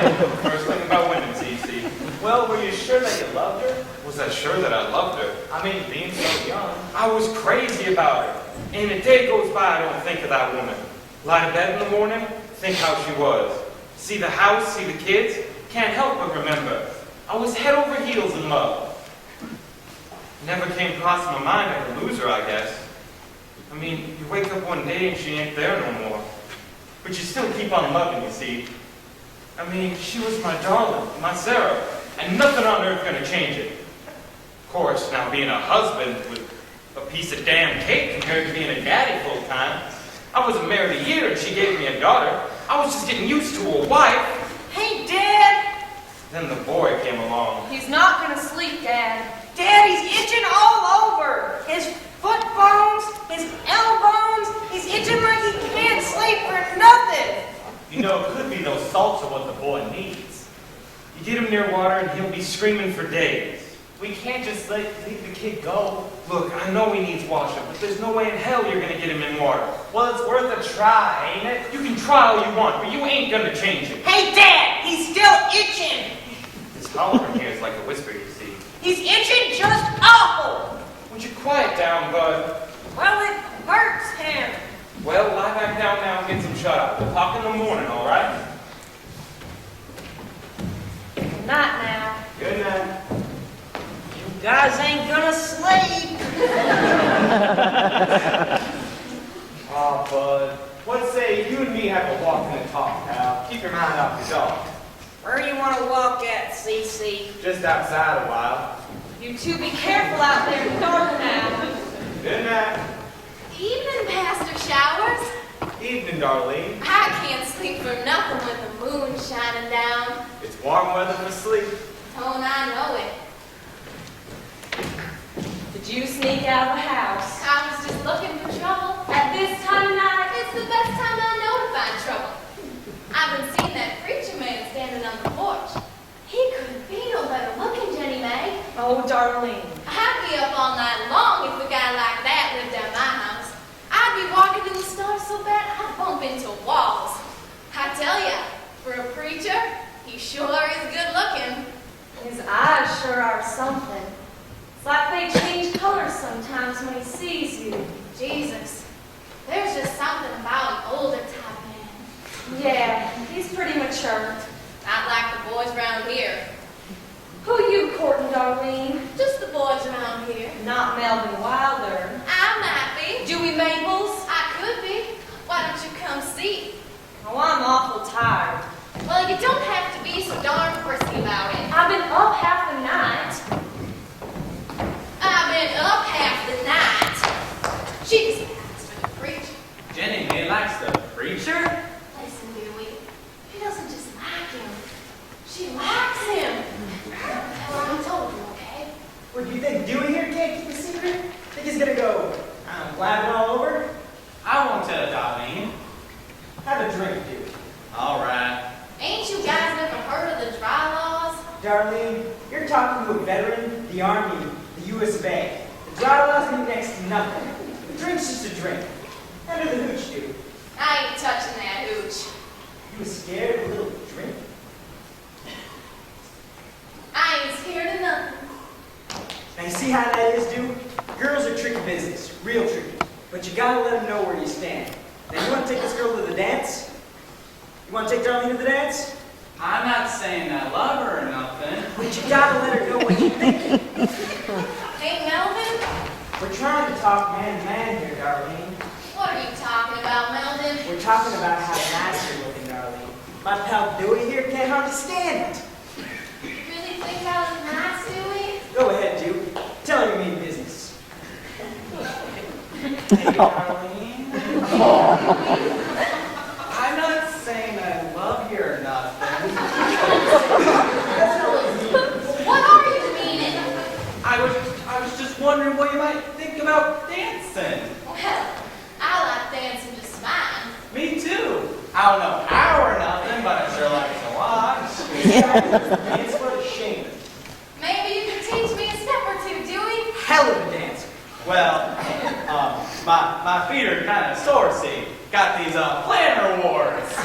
didn't know the first thing about women, CC. Well, were you sure that you loved her? Was I sure that I loved her? I mean, being so young. I was crazy about her. And a day goes by, I don't think of that woman. Lie to bed in the morning, think how she was. See the house, see the kids, can't help but remember. I was head over heels in love. Never came across my mind I could lose her, I guess. I mean, you wake up one day and she ain't there no more. But you still keep on loving, you see. I mean, she was my darling, my Sarah, and nothing on earth gonna change it. Of course, now being a husband with a piece of damn cake compared to being a daddy full time. I wasn't married a year and she gave me a daughter. I was just getting used to a wife. Hey, Dad! Then the boy came along. He's not gonna sleep, Dad. Dad, he's itching all over. His foot bones, his elbows, he's itching like he can't sleep for nothing. You know, it could be those salts are what the boy needs. You get him near water and he'll be screaming for days. We can't just leave the kid go. Look, I know he needs washing, but there's no way in hell you're gonna get him in water. Well, it's worth a try, ain't it? You can try all you want, but you ain't gonna change it. Hey, Dad, he's still itching. This holler in here is like a whisper, you see. He's itching just awful. Would you quiet down, bud? Well, it hurts him. Well, lie back down now and get some shut eye. We'll talk in the morning, all right? Good night now. Good night. You guys ain't gonna sleep. Aw, bud. What say you and me have a walk and a talk, pal? Keep your mind off your dog. Where you want to walk at, Cece? Just outside a while. You two be careful out there in the dark now. Good night. Evening, Pastor Showers. Evening, Darlene. I can't sleep for nothing with the moon shining down. It's warm weather for sleep. Don't I know it? Did you sneak out of the house? I was just looking for trouble. At this time of night? It's the best time I know to find trouble. I've been seeing that preacher man standing on the porch. He couldn't be no better looking, Jenny Mae. Oh, Darlene. I'd be up all night long if a guy like that lived at my house. I'd be walking in the stars so bad I'd bump into walls. I tell ya, for a preacher, he sure is good looking. His eyes sure are something. It's like they change colors sometimes when he sees you. Jesus, there's just something about an older type man. Yeah, he's pretty mature. Not like the boys around here. Who you courting, Darlene? Just the boys around here. Not Melvin Wilder. I might be. Dewey Maples? I could be. Why don't you come see? Oh, I'm awful tired. Well, you don't have to be so darn prissy about it. I've been up half the night. I've been up half the night. She just likes for the preacher. Jenny Mae likes the preacher? Listen, Dewey. She doesn't just like him. She likes him. Tell her I told you, okay? What do you think? Dewey here can't keep a secret? Think he's gonna go, blabbing all over? I won't tell Darlene. Have a drink, Dewey. All right. Ain't you guys never heard of the dry laws? Darlene, you're talking to a veteran, the Army, the U.S. of A. The dry laws mean next to nothing. A drink's just a drink. How did the hooch do? I ain't touching that hooch. You was scared of a little drink? I ain't scared of nothing. Now you see how that is, dude? Girls are tricky business, real tricky. But you gotta let them know where you stand. Now you wanna take this girl to the dance? You wanna take Darlene to the dance? I'm not saying I love her or nothing. But you gotta let her know what you're thinking. Hey, Melvin? We're trying to talk man to man here, Darlene. What are you talking about, Melvin? We're talking about how nice you're looking, Darlene. My pal Dewey here can't hardly stand it. You really think I was nice, Dewey? Go ahead, Dewey. Tell her you mean business. Hey, Darlene. I'm not saying I love you or nothing. What are you meaning? I was just wondering what you might think about dancing. Well, I like dancing just fine. Me too. I don't know how or nothing, but I sure like to watch. Dance for the shame. Maybe you could teach me a step or two, Dewey? Hell of a dancer. Well, my feet are kind of sore, see. Got these plantar warts.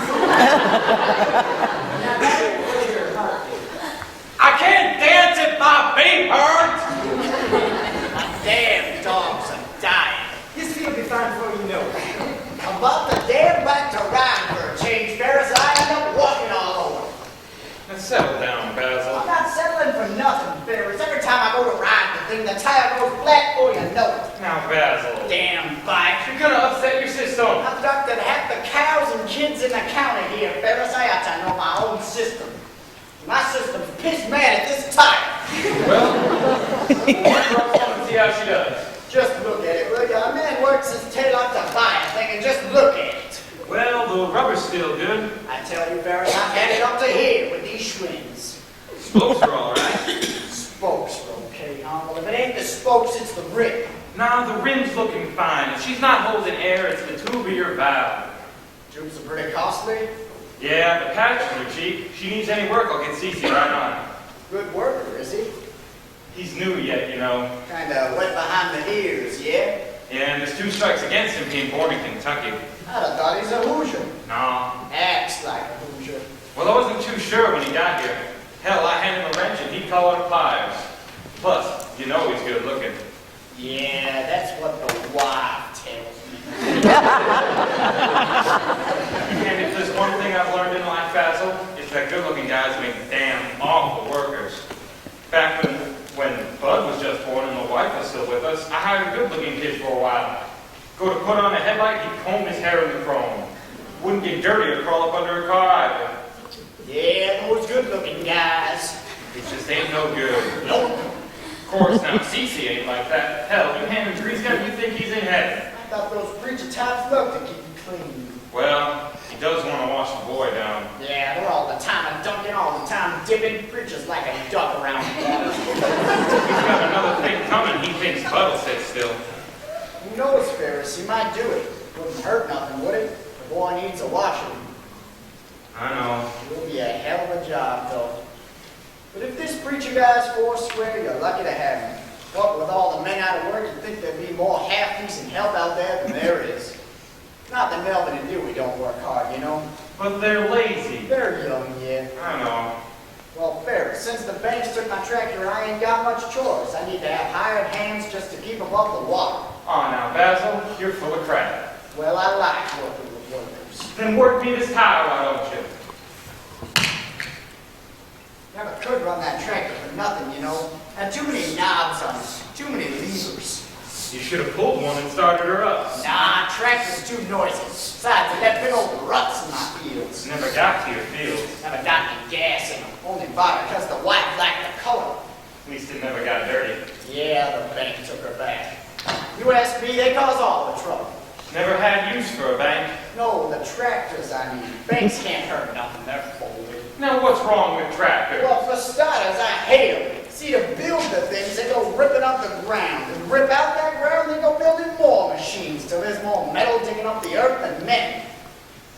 Now, where's your heart? I can't dance if my feet hurt! Damn dogs are dying. This field will be fine before you know it. I'm about to damn back to riding for a change, Ferris. I end up walking all over. Now settle down, Basil. I'm not settling for nothing, Ferris. Every time I go to ride the thing, the tire goes flat before you know it. Now, Basil. Damn bike. You're gonna upset your system. I've abducted half the cows and kids in the county here, Ferris. I have to know my own system. My system's pissed mad at this tire. Well, let's see how she does. Just look at it, will you? A man works his tail off to buy a thing and just look at it. Well, the rubber's still good. I tell you, Ferris, I've had it up to here with these Schwinn's. Spokes are all right. Spokes are okay, huh? Well, if it ain't the spokes, it's the rim. Nah, the rim's looking fine. If she's not holding air, it's the tube of your valve. Tubes are pretty costly. Yeah, the patches are cheap. If she needs any work, I'll get Cece right on. Good worker, is he? He's new yet, you know. Kinda wet behind the ears, yeah? Yeah, and there's 2 strikes against him being born in Kentucky. I'd have thought he's a Hoosier. Nah. Acts like a Hoosier. Well, I wasn't too sure when he got here. Hell, I hand him a wrench and he'd call out pliers. Plus, you know he's good looking. Yeah, that's what the wife tells me. And if there's one thing I've learned in life, Basil, it's that good-looking guys make damn awful workers. Back when Bud was just born and the wife was still with us, I hired a good-looking kid for a while. Go to put on a headlight, he'd comb his hair in the chrome. Wouldn't get dirty or crawl up under a car either. Yeah, those good-looking guys. It just ain't no good. Nope. Of course, now Cece ain't like that. Hell, you hand him a grease gun, you think he's in heaven. I thought those preacher types loved to keep you clean. Well, he does want to wash the boy down. Yeah, they're all the time dunking, all the time dipping. Preachers like a duck around water. He's got another thing coming. He thinks Bud will sit still. Who knows, Ferris? He might do it. Wouldn't hurt nothing, would it? The boy needs a washing. I know. It'll be a hell of a job, though. But if this preacher guy's foursquare, you're lucky to have him. What with all the men out of work, you'd think there'd be more half-decent help out there than there is. Not that Melvin and Dewey don't work hard, you know. But they're lazy. They're young yet. I know. Well, Ferris, since the banks took my tractor, I ain't got much choice. I need to have hired hands just to keep above the water. Oh, now, Basil, you're full of crap. Well, I like working with workers. Then work me this tire, why don't you? Never could run that tractor for nothing, you know. Had too many knobs on it, too many levers. You should have pulled one and started her up. Nah, tractor's too noisy. Besides, it had big old ruts in my fields. Never got to your field. Never got any gas in them. Only bought it because the wife liked the color. At least it never got dirty. Yeah, the bank took her back. You ask me, they cause all the trouble. Never had use for a bank. No, the tractors, I mean. Banks can't hurt nothing, they're folded. Now, what's wrong with tractors? Well, for starters, I hate them. See, to build the things, they go ripping up the ground. And rip out that ground, they go building more machines till there's more metal digging up the earth than men.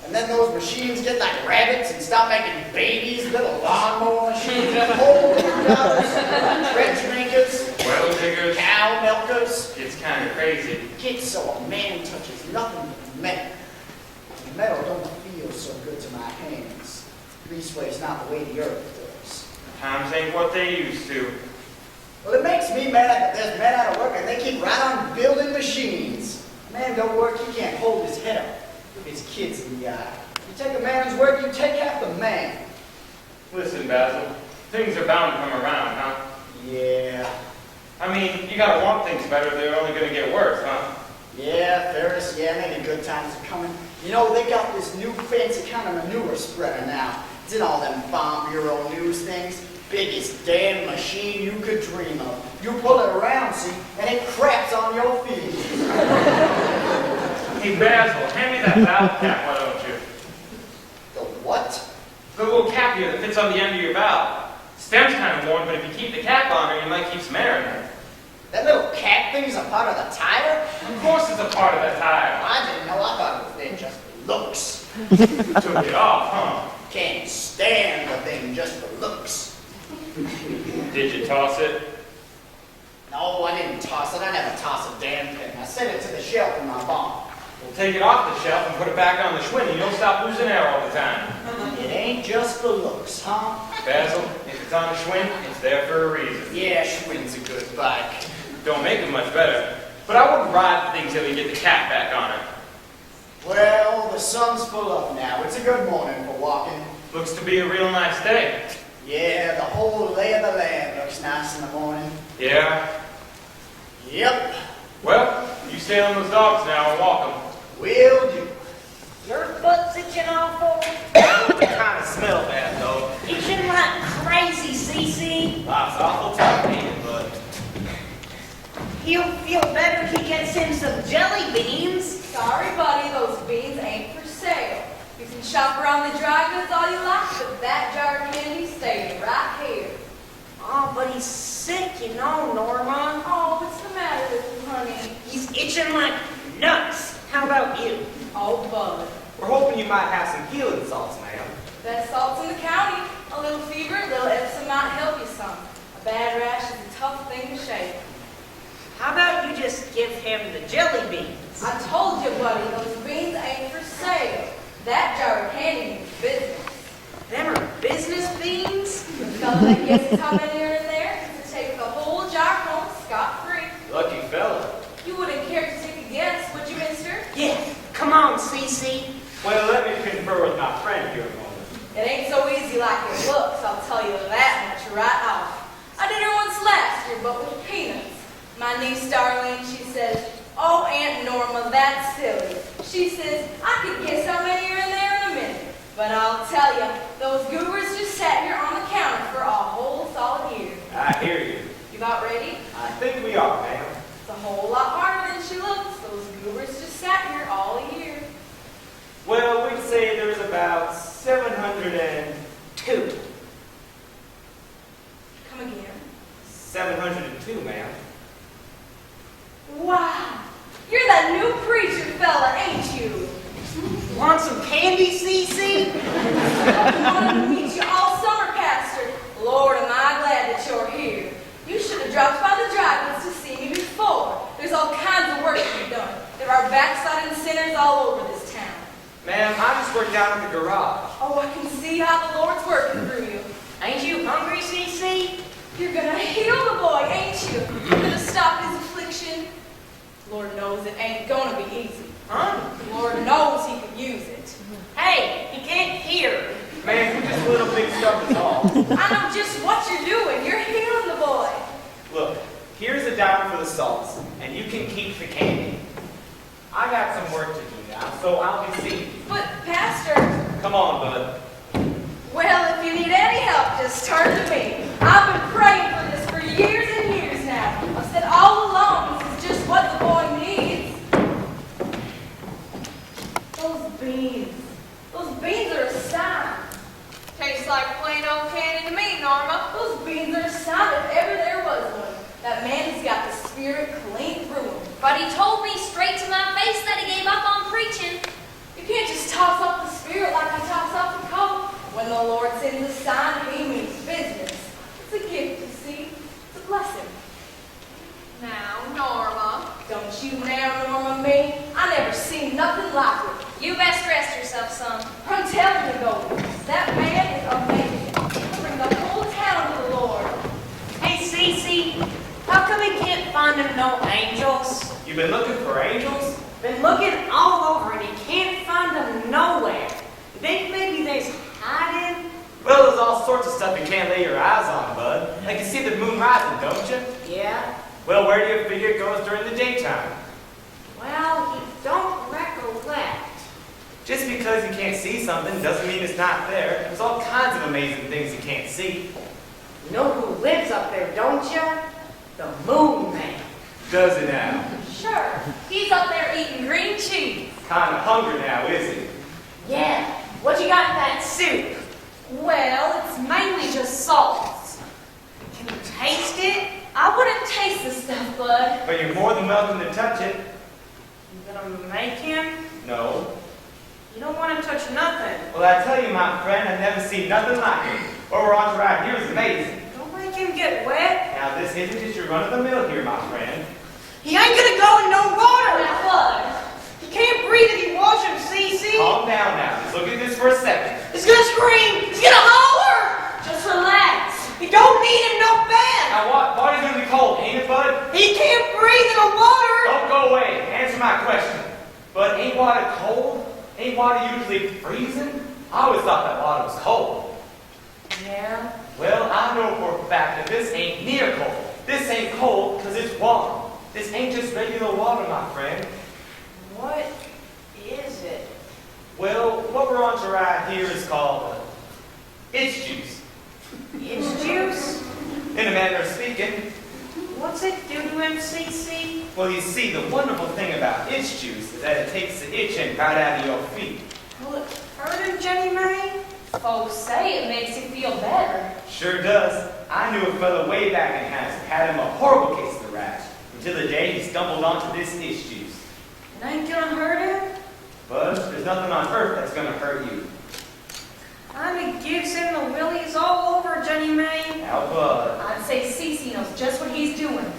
And then those machines get like rabbits and start making babies, little lawnmower machines, old trench makers, Well diggers. cow milkers. It's kind of crazy. Gets so a man touches nothing but metal. The metal don't feel so good to my hands. This way's not the way the earth does. Times ain't what they used to. Well, it makes me mad that there's men out of work and they keep right on building machines. A man don't work, he can't hold his head up. Look his kids in the eye. You take a man's work, you take half the man. Listen, Basil, things are bound to come around, huh? Yeah. I mean, you gotta want things better, they're only gonna get worse, huh? Yeah, Ferris, yeah, maybe good times are coming. You know, they got this new fancy kind of manure spreader now. It's in all them Farm Bureau news things. Biggest damn machine you could dream of. You pull it around, see, and it craps on your feet. Hey, Basil, hand me that valve cap, why don't you? The what? The little cap here that fits on the end of your valve. Stem's kind of worn, but if you keep the cap on her, you might keep some air in her. That little cat thing's a part of the tire? Of course it's a part of that tire. I didn't know. I thought it was just looks. Took it off, huh? Can't stand the thing just for looks. Did you toss it? No, I didn't toss it. I never toss a damn penny. I set it to the shelf in my barn. We'll take it off the shelf and put it back on the Schwinn, and you'll stop losing air all the time. It ain't just for looks, huh? Basil, if it's on the Schwinn, it's there for a reason. Yeah, Schwinn's a good bike. Don't make it much better, but I wouldn't ride the thing till you get the cap back on it. Well, the sun's full up now. It's a good morning for walking. Looks to be a real nice day. Yeah, the whole lay of the land looks nice in the morning. Yeah? Yep, Well, you stay on those dogs now and walk them. will do. Your foot's itching awful. They kind of smell bad, though. Itching like crazy, Cece. That's awful tough eating, but He'll feel better if he gets him some jelly beans. Sorry, buddy, those beans ain't for sale. You can shop around the dry goods all you like, but that jar of candy stays right here. Oh, but he's sick, you know, Norma. Oh, what's the matter with you, honey? He's itching like nuts. How about you? Oh, Bud. we're hoping you might have some healing salts, ma'am. Best salts in the county. A little fever, a little Epsom might help you some. A bad rash is a tough thing to shake. How about you just give him the jelly beans? I told you, buddy, those beans ain't for sale. That jar of candy means business. Them are business beans? The fella that guesses how many are in there gets to take the whole jar home scot-free. Lucky fella. You wouldn't care to take a guess, would you, mister? Yeah. Come on, Cece. Well, let me confer with my friend here a moment. It ain't so easy like it looks, I'll tell you that much right off. I did her once last year, but with peanuts. My niece Darlene, she says, "Oh, Aunt Norma, that's silly." She says, "I could guess how many are in there in a minute." But I'll tell you, those goobers just sat here on the counter for a whole solid year. I hear you. You about ready? I think we are, ma'am. It's a whole lot harder than she looks. Those goobers just sat here all year. Well, we'd say there's about 702. Come again. 702, ma'am. Wow, you're that new preacher fella, ain't you? Want some candy, Cece? I wanted to meet you all summer, Pastor. Lord, am I glad that you're here. You should have dropped by the dry goods to see me before. There's all kinds of work to be done. There are backsliding sinners all over this town. Ma'am, I just work down in the garage. Oh, I can see how the Lord's working through you. Ain't you hungry, Cece? You're gonna heal the boy, ain't you? You're gonna stop his affliction. Lord knows it ain't gonna be easy. Huh? Lord knows he could use it. Hey, he can't hear. Man, you're just a little big stuff is all. I know just what you're doing. You're healing the boy. Look, here's a dime for the salts, and you can keep the candy. I got some work to do now, so I'll be seeing you. But, Pastor, Come on, bud. well, if you need any help, just turn to me. I've been praying for this for years and years now. I've said all along this is just what the boy needs. Those beans are a sign. Tastes like plain old candy to me, Norma. Those beans are a sign if ever there was one. That man has got the spirit clean through him. But he told me straight to my face that he gave up on preaching. You can't just toss off the spirit like you toss off the coat. When the Lord sends a sign, he means business. It's a gift, you see. It's a blessing. Now, Norma. Don't you now, Norma, me. I never seen nothing like it. You best rest yourself, son. I'm telling you, though, that man is amazing. He'll bring the whole town to the Lord. Hey, Cece, how come he can't find him no angels? You've been looking for angels? Been looking all over and he can't find them nowhere. You think maybe they's hiding? Well, there's all sorts of stuff you can't lay your eyes on, bud. Like you see the moon rising, don't you? Yeah. Well, where do you figure it goes during the daytime? Well, he don't recollect. Just because you can't see something doesn't mean it's not there. There's all kinds of amazing things you can't see. You know who lives up there, don't you? The Moon Man. Does it now? Sure. He's up there eating green cheese. Kind of hungry now, is he? Yeah. What you got in that soup? Well, it's mainly just salt. Can you taste it? I wouldn't taste the stuff, bud. But you're more than welcome to touch it. You gonna make him? No. You don't want to touch nothing. Well, I tell you, my friend, I've never seen nothing like it. What we're on to right here is amazing. Don't make him get wet. Now, this isn't just your run-of-the-mill here, my friend. He ain't gonna go in no water. Now what? He can't breathe if you wash him, CC. Calm down now. Just look at this for a second. He's gonna scream. He's gonna holler. Just relax. You don't need him no bad. Now what? Water's gonna be cold, ain't it, Bud? He can't breathe in the water. Don't go away. Answer my question. But ain't water cold? Ain't water usually freezing? I always thought that water was cold. Yeah. Well, I know for a fact that this ain't near cold. This ain't cold because it's warm. This ain't just regular water, my friend. What is it? Well, what we're on to right here is called itch juice. It's juice. In a manner of speaking. What's it do to him, CC? Well, you see, the wonderful thing about itch juice is that it takes the itching right out of your feet. Will it hurt him, Jenny May? Folks say it makes you feel better. Sure does. I knew a fellow way back in Hansel had him a horrible case of the rash until the day he stumbled onto this itch juice. It ain't gonna hurt him? But there's nothing on earth that's gonna hurt you. It gives him the willies all over, Jenny May. Now, Bud. I'd say Cece knows just what he's doing.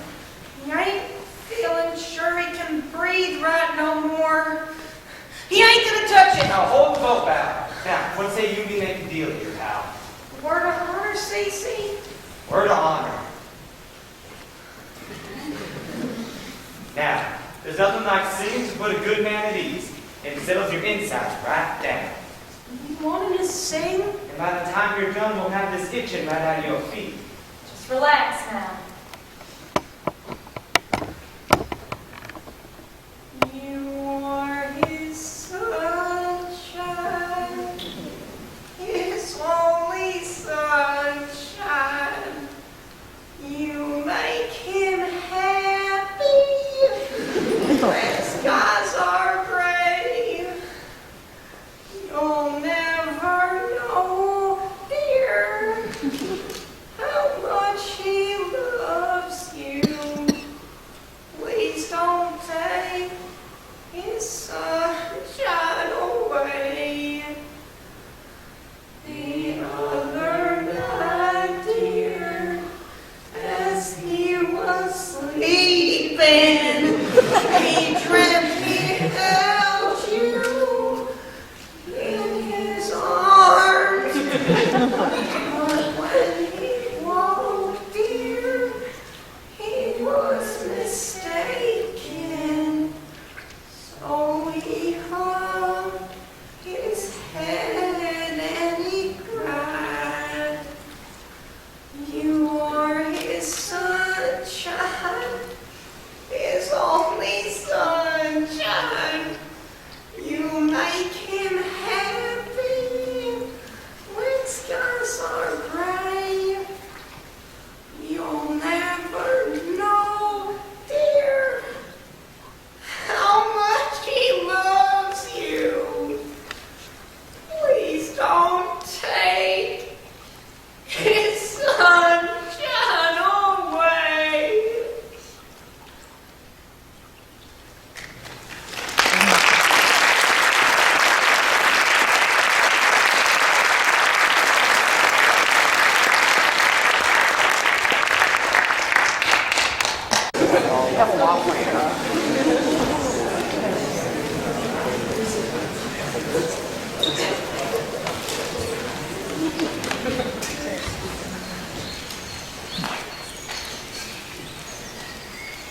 He ain't feeling sure he can breathe right no more. He ain't gonna touch it. Now, hold the boat back. Now, what say you make a deal here, pal? Word of honor, CC? Word of honor. Now, there's nothing like singing to put a good man at ease. It settles your insides right down. You want him to sing? And by the time you're done, we'll have this itching right out of your feet. Just relax now. You are his sunshine, his only sunshine. You make him happy when skies are gray. You'll never know, dear, how much he loves you. Please don't take his sunshine away. The other night, dear, as he was sleeping, he dreamt he held you in his arms. But when he woke, dear, he was mistaken. So he hung his head and he cried. You are his sunshine, his only sunshine. You make him happy when skies are gray. You'll never know, dear, how much he loves you. Please don't take his sunshine away.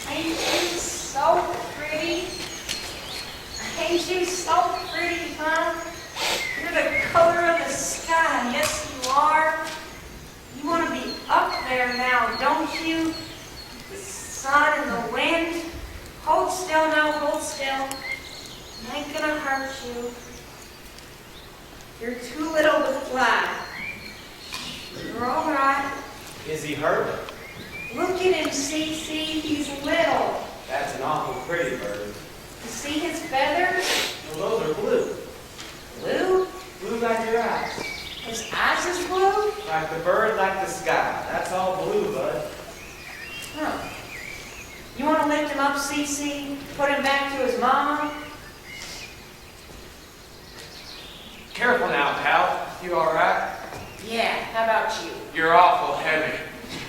Ain't you so pretty? Ain't you so pretty, huh? You're the color of the sky. Yes, you are. You want to be up there now, don't you? The sun and the wind. Hold still now, hold still. It ain't gonna hurt you. You're too little to fly. You're all right. Is he hurt? Look at him, CC. He's little. That's an awful pretty bird. You see his feathers? Well, those are blue. Blue? Blue like your eyes. His eyes is blue? Like the bird, like the sky. That's all blue, Bud. Huh. You want to lift him up, CC? Put him back to his mama? Careful now, pal. You all right? Yeah, how about you? You're awful heavy.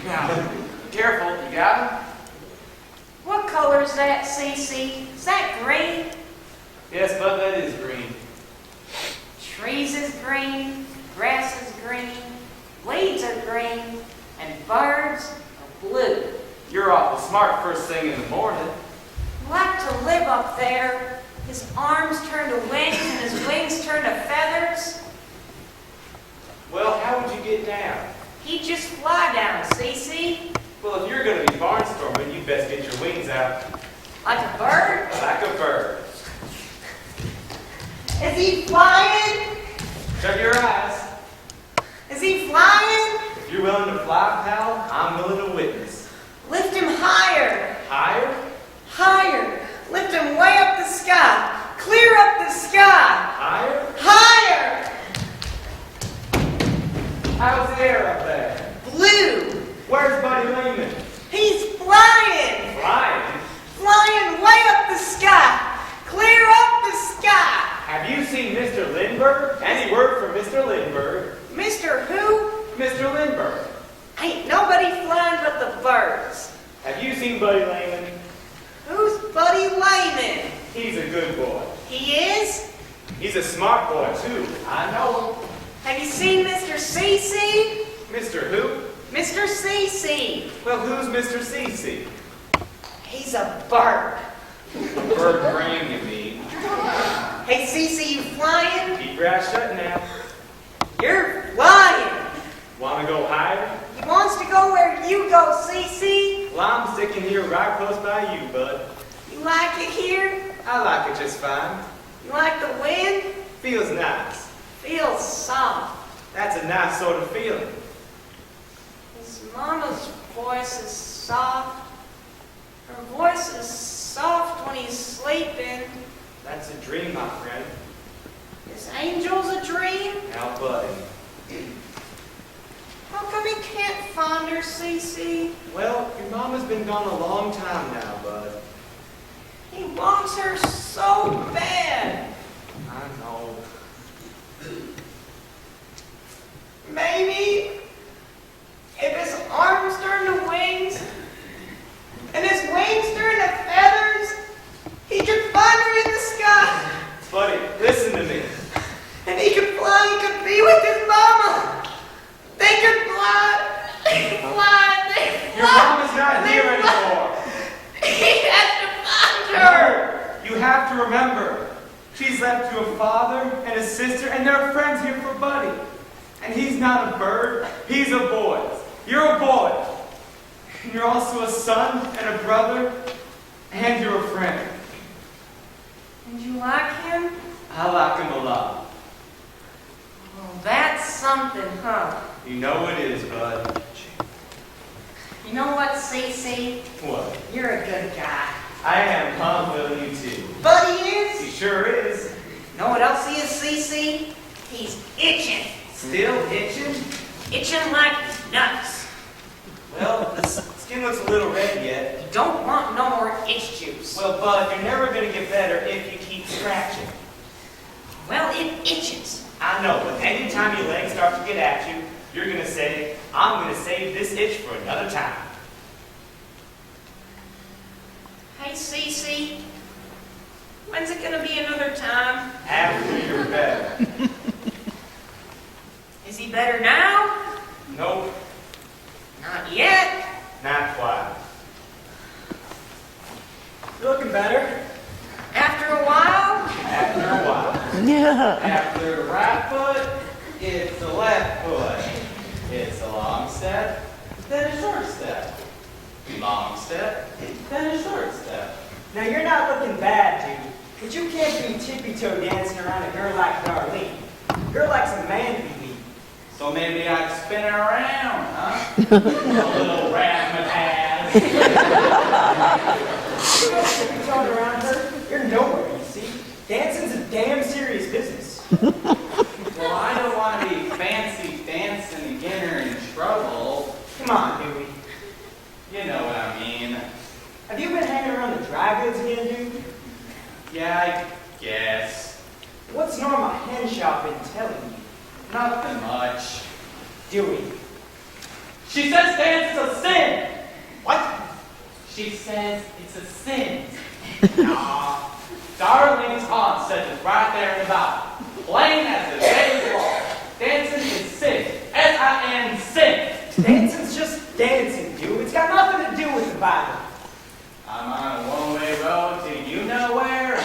Now, careful. You got him? What color's that, Cece? Is that green? Yes, Bud, that is green. Trees is green, grass is green, weeds are green, and birds are blue. You're awful smart first thing in the morning. I like to live up there. His arms turn to wings and his wings turn to feathers. Well, how would you get down? He'd just fly down, Cece. Well, if you're going to be barnstorming, you best get your wings out. Like a bird. Like a bird. Is he flying? Shut your eyes. Is he flying? If you're willing to fly, pal, I'm willing to witness. Lift him higher. Higher? Higher. Lift him way up the sky. Clear up the sky. Higher? Higher. How's the air up there? Blue. Where's Buddy Lehman? He's flying. Flying. Flying way up the sky. Clear up the sky. Have you seen Mr. Lindbergh? Any word from Mr. Lindbergh? Mr. Who? Mr. Lindbergh. Ain't nobody flying but the birds. Have you seen Buddy Lehman? Who's Buddy Lehman? He's a good boy. He is? He's a smart boy, too. I know him. Have you seen Mr. Cece? Mr. Who? Mr. Cece. Well, who's Mr. Cece? He's a bird. Bird brain, you mean. Hey, Cece, you flying? Keep your eyes shut now. You're flying. Want to go higher? He wants to go where you go, Cece. Well, I'm sticking here right close by you, bud. You like it here? I like it just fine. You like the wind? Feels nice. Feels soft. That's a nice sort of feeling. His mama's voice is soft. Her voice is soft when he's sleeping. That's a dream, my friend. Is angels a dream? Now, buddy. How come he can't find her, Cece? Well, your mama's been gone a long time now, bud. He wants her so bad. I know. Maybe if his arms turn to wings and his wings turn to feathers, he could find her in the sky. Buddy, listen to me. And he could fly, he could be with his mama. They could fly. They fly. They fly. Your mama's not they here fly. anymore. He has to find her. You have to remember, she's left you a father and a sister, and there are friends here for Buddy. And he's not a bird, he's a boy. You're a boy. And you're also a son and a brother, and you're a friend. And you like him? I like him a lot. Well, that's something, huh? You know it is, bud. You know what, Cece? What? You're a good guy. I am, huh? Will you too? But he is. He sure is. Know what else he is, Cece? He's itching. Still itching? Itching like he's nuts. Well, the skin looks a little red yet. You don't want no more itch juice. Well, bud, you're never going to get better if you keep scratching. Well, it itches. I know, but anytime your legs start to get at you, you're going to say, I'm going to save this itch for another time. Hey, Cece. When's it gonna be another time? After you're better. Is he better now? Nope, Not yet. not quite. You're looking better. After a while? After a while. Yeah. After the right foot, it's the left foot. It's a long step, then a short step. Long step, then a short step. Now you're not looking bad, dude. But you can't be tippy-toe dancing around a girl like Darlene. A girl likes a man to be leading. So maybe I'd spin her around, huh? A little razzmatazz. You go tippy-toeing around her, you're nowhere, you see. Dancing's a damn serious business. Well, I don't want to be fancy dancing and get her in trouble. Come on, Dewey. You know what I mean. Have you been hanging around the dry goods again, dude? Yeah, I guess. What's Norma Henshaw been telling you? Nothing much. Dewey. She says dance is a sin. What? She says it's a sin. Nah. Darlene's aunt says it's right there in the Bible. Plain as the day's law. Dancing is sin. S-I-N, sin. Dancing's just dancing, dude. It's got nothing to do with the Bible. I'm on a one-way road to you know where.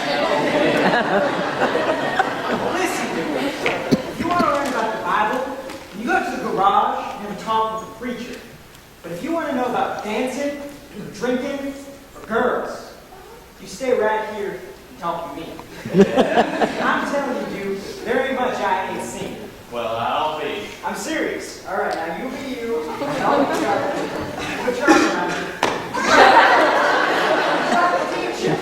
Listen, dude. If you want to learn about the Bible, you go to the garage and have a talk with the preacher. But if you want to know about dancing, or drinking, or girls, you stay right here and talk to me. I'm telling you, dude, there ain't much I ain't seen. Well, I'll be. I'm serious. All right, now you be you, and I'll be Charlie. Put your arm around me. Try to teach you.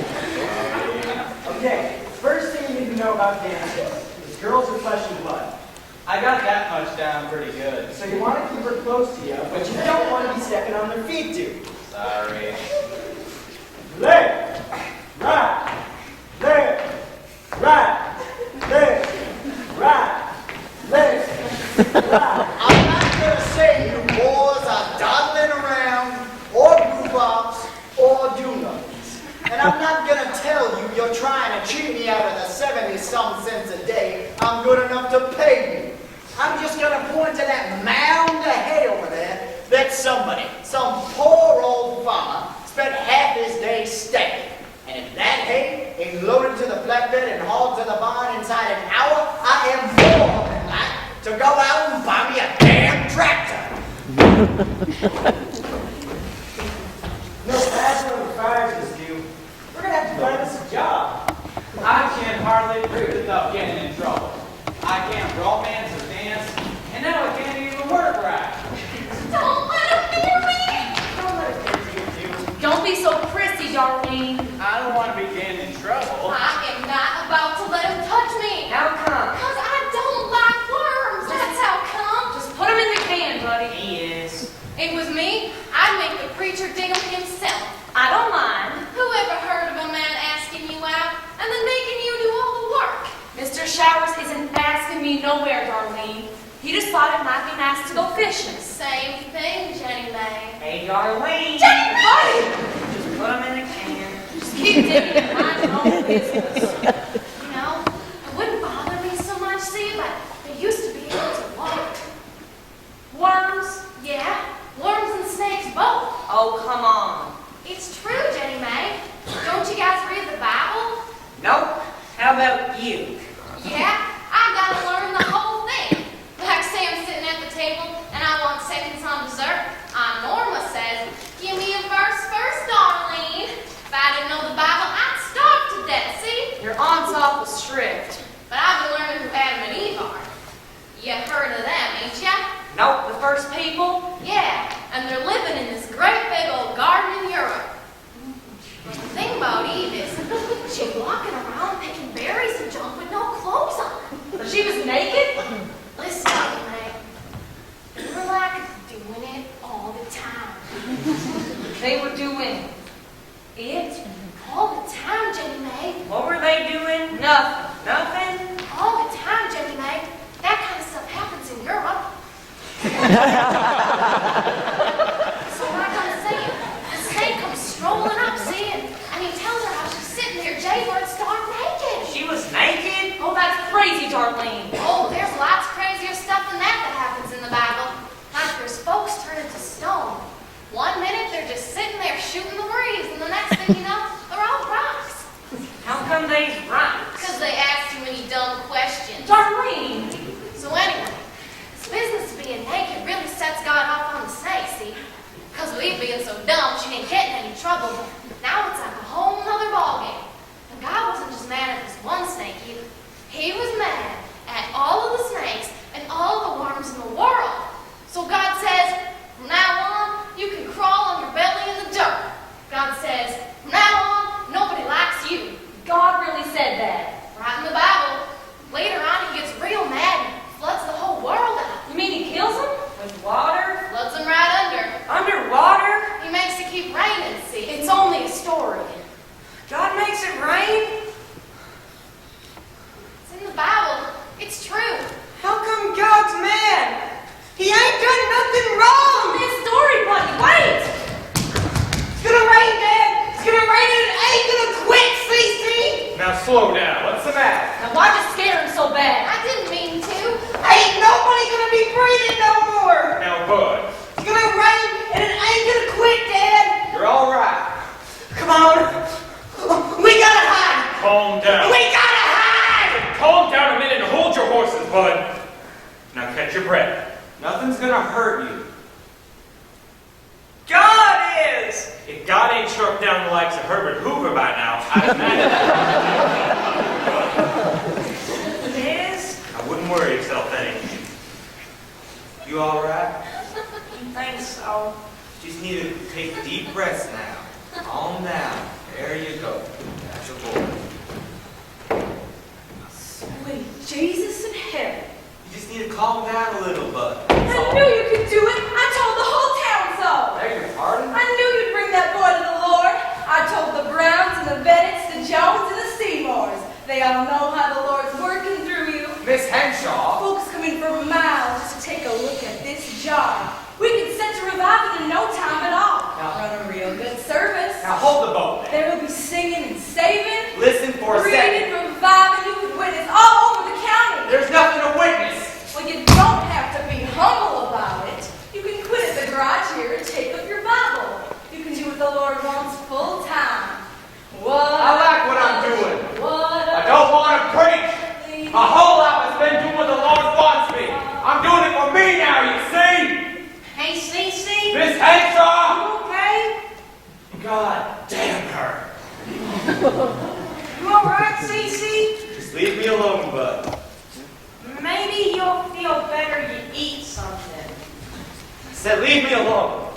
Okay, first thing you need to know about dancing is girls are flesh and blood. I got that much down pretty good. So you want to keep her close to you, but you don't want to be stepping on their feet, dude. Sorry. Left, right, left, right, left, right, left, right. I'm not gonna say you boys are dawdling around, or rhubards, or do-nothings. And I'm not gonna tell you you're trying to cheat me out of the 70-some cents a day I'm good enough to pay you. I'm just gonna point to that mound of hay over there that somebody, some poor old farmer, spent half his day stacking. And if that hay ain't loaded to the flatbed and hauled to the barn inside an hour, I am more than like to go out and buy me a damn tractor. No passing on the fires is due. We're gonna have to find us a job. I can't hardly breathe without getting in trouble. I can't romance or dance, and now I can't even work right. Don't let him hear me! Don't let it get to you, dude. Don't be so prissy, Darlene. I don't want to be getting in trouble. I am not about to let him touch me. How come? Because I don't like worms. That's how come. Just put him in the can, buddy. He is. It was me. I'd make the preacher dig him himself. I don't mind. Whoever heard of a man asking you out and then making you do all the work? Mr. Showers isn't asking me nowhere, Darlene. He just thought it might be nice to go fishing. Same thing, Jenny May. Hey, Darlene. Jenny May! Just put him in the can. Just keep digging and mind your own business. You know, it wouldn't bother me so much, see, but they used to be able to walk. Worms? Yeah, worms and snakes both. Oh, come on. It's true, Jenny May. Don't you guys read the Bible? Nope. How about you? Yeah, I gotta learn the whole thing. Like say I'm sitting at the table and I want seconds on dessert. Aunt Norma says, give me a verse first, Darlene. If I didn't know the Bible, I'd starve to death, see? Your aunt's awful strict. But I've been learning who Adam and Eve are. You heard of them, ain't ya? Nope, the first people? Yeah, and they're living in this great big old garden in Europe. But the thing about Eve is, she's walking around picking berries and junk with no clothes on. But she was naked? Listen, May. They were like doing it all the time. They were doing it? All the time, Jenny May. What were they doing? Nothing. Nothing? All the time, Jenny May. That kind of stuff happens in Europe. So like I'm saying, the snake comes strolling up, see, and he tells her how she's sitting there jaybird stark naked. She was naked? Oh, that's crazy, Darlene. Oh, there's lots crazier stuff than that happens in the Bible. Like there's folks turn into stone. 1 minute they're just sitting there shooting the breeze, and the next thing you know, they're all rocks. How come they's rocks? Because they ask too many dumb questions. Darlene! So anyway, this business of being naked really sets God off on the snake, see? Because we being so dumb, she ain't getting any trouble. But now it's like a whole nother ballgame. And God wasn't just mad at this one snake either. He was mad at all of the snakes and all the worms in the world. So God says, from now on, you can crawl on your belly in the dirt. God says, from now on, nobody likes you. God really said that. Right in the Bible. Later on, he gets real mad and floods the whole world out. You mean he kills them? With water? Floods them right under. Underwater? He makes it keep raining, see? It's only a story. God makes it rain? It's in the Bible. It's true. How come God's mad? He ain't done nothing wrong! It's only a story, buddy. Wait! It's gonna rain breath. Nothing's gonna hurt you. God is! If God ain't struck down the likes of Herbert Hoover by now, I'd imagine. Is? I wouldn't worry yourself any. You alright? I think so. Just need to take deep breaths now. Calm down. There you go. That's a boy. Sweet Jesus in heaven. You just need to calm down a little, bud. I knew you could do it. I told the whole town so. Beg your pardon? I knew you'd bring that boy to the Lord. I told the Browns and the Bennetts, the Jones and the Seymours. They all know how the Lord's working through you. Miss Henshaw. Folks come in from miles just to take a look at this job. We could set to revive it in no time at all. Run a real good service. Now hold the boat there. There will be singing and saving. Listen for a second. Reading, reviving. You could witness all over the county. There's nothing to witness. Well, you don't have to be humble about it. You can quit at the garage here and take up your Bible. You can do what the Lord wants full time. I like what I'm doing. What I don't want to preach. My whole life has been doing what the Lord wants me. I'm doing it for me now, you see? Hey, Cece? Miss Henshaw! Okay? God damn her. You alright, Cece? Just leave me alone, bud. Maybe you'll feel better you eat something. I said leave me alone.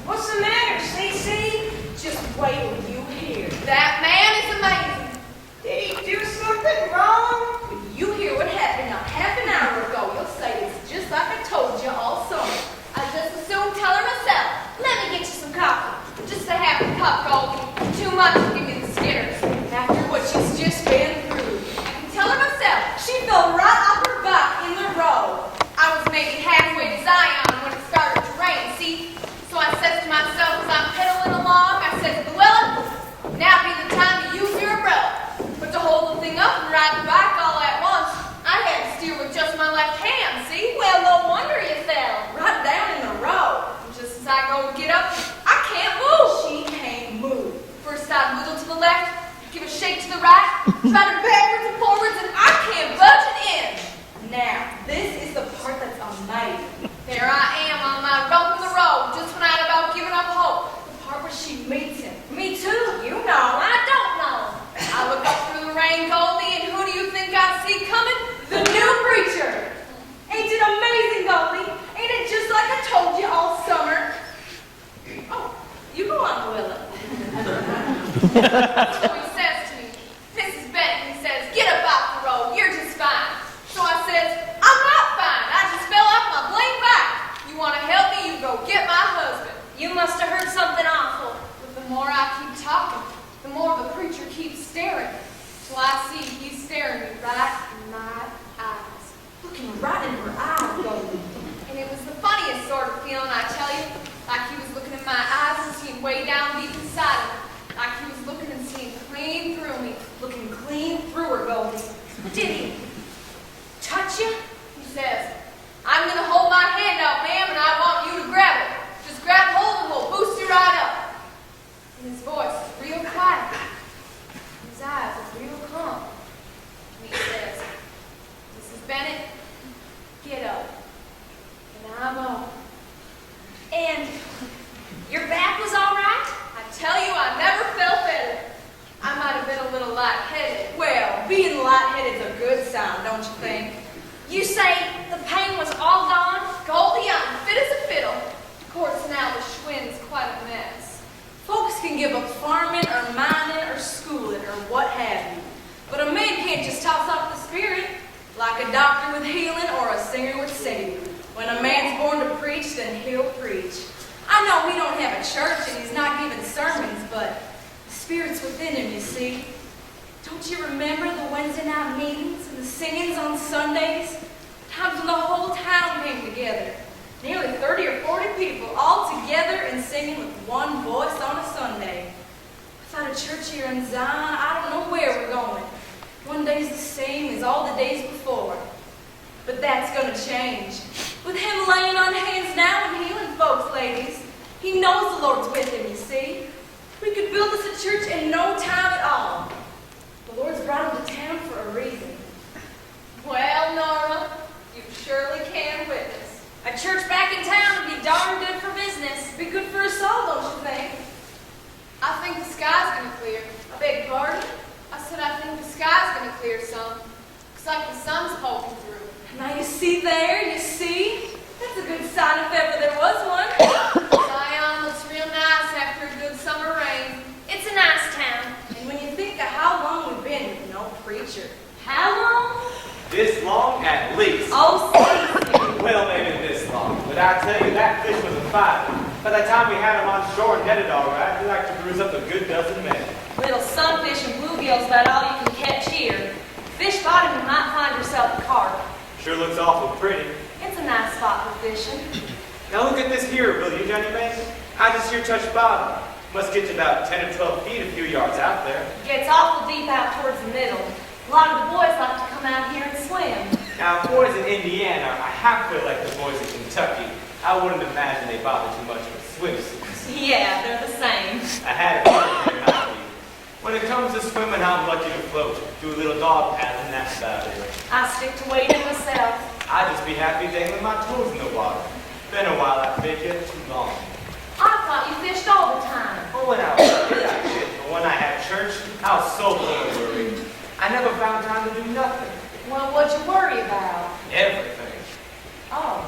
What's the matter, Cece? Just wait till you hear. That man is amazing. Did he do something wrong? When you hear what happened not half an hour ago, you'll say it's just like I told you all summer. I just as soon tell her myself. Let me get you some coffee. Just a half a cup, Goldie. Too much to give me the skitters. After what she's just been through. I can tell her myself. She fell right off her back in the road. I was maybe halfway to Zion when it started to rain, see? So I says to myself as I'm pedaling along, I says, Llewellyn, now be the time to use your umbrella. But to hold the thing up and ride the bike all at once, I had to steer with just my left hand, see? Well, no wonder you fell. Right down in the road. And just as I go to get up, I can't move. She can't move. First I wiggle to the left, give a shake to the right, try to backwards and forwards, and I can't budge an inch. Now, this is the part that's amazing. There I am on my rump in the road, just when I'd about given up hope. The part where she meets him. Me too, you know, I don't know. I look up through the rain, Goldie, and who do you think I see coming? The new preacher. Ain't it amazing, Goldie? Ain't it just like I told you all summer? Oh, you go on, Willa. So he says to me, Mrs. Bennett, he says, get up off the road, you're just fine. So I says, I'm not fine, I just fell off my blame back. You want to help me, you go get my husband. You must have heard something awful. But the more I keep talking, the more the preacher keeps staring. Till I see he's staring me right in my eyes. Looking right in her eyes, Goldie. And it was the funniest sort of feeling, I tell you. Like he was looking in my eyes and seeing way down deep inside of me. Like he was looking and seeing clean through me. Looking clean through her, Goldie. Did he touch you? He says, I'm going to hold my hand out, ma'am, and I want you to grab it. Just grab hold and we'll boost you right up. And his voice is real quiet. And his eyes is real calm. And he says, Mrs. Bennett, get up. And I'm up. And your back was all right? I tell you, I never felt better. I might have been a little lightheaded. Well, being lightheaded is a good sign, don't you think? You say the pain was all gone? Goldie, I'm fit as a fiddle. Of course, now the Schwinn's quite a mess. Folks can give up farming or mining or schooling or what have you. But a man can't just toss off the spirit like a doctor with healing or a singer with singing. When a man's born to preach, then he'll preach. I know we don't have a church and he's not giving sermons, but the Spirit's within him, you see. Don't you remember the Wednesday night meetings and the singings on Sundays? Times when the whole town came together. Nearly 30 or 40 people all together and singing with one voice on a Sunday. Without a church here in Zion, I don't know where we're going. One day's the same as all the days before. But that's going to change. With him laying on hands now and healing folks, ladies. He knows the Lord's with him, you see. We could build us a church in no time at all. The Lord's brought him to town for a reason. Well, Norma, you surely can church back in town would be darn good for business. Be good for us all, don't you think? I think the sky's gonna clear. I beg your pardon? I said I think the sky's gonna clear some. Looks like the sun's poking through. Now you see there, you see? That's a good sign if ever there was one. Zion looks real nice after a good summer rain. It's a nice town. And when you think of how long we've been with no preacher. How long? This long at least. Oh, see. Well, maybe this long. But I tell you, that fish was a fight. By the time we had him on shore and netted all right, he like to bruise up a good dozen men. Little sunfish and bluegills about all you can catch here. Fish bottom, you might find yourself a carp. Sure looks awful pretty. It's a nice spot for fishing. Now look at this here, will you, Johnny May? I just here touched bottom. Must get to about 10 or 12 feet a few yards out there. Gets awful deep out towards the middle. A lot of the boys like to come out here and swim. Now, boys in Indiana are halfway like the boys in Kentucky. I wouldn't imagine they bother too much with swimsuits. Yeah, they're the same. I had a feeling they're not. When it comes to swimming, I'm lucky to float. Do a little dog paddling, that's about it. I stick to wading myself. I'd just be happy dangling my toes in the water. Been a while, I figure, too long. I thought you fished all the time. But when I was a kid, I did. But when I had church, I was so full of worry. I never found time to do nothing. Well, what'd you worry about? Everything. Oh.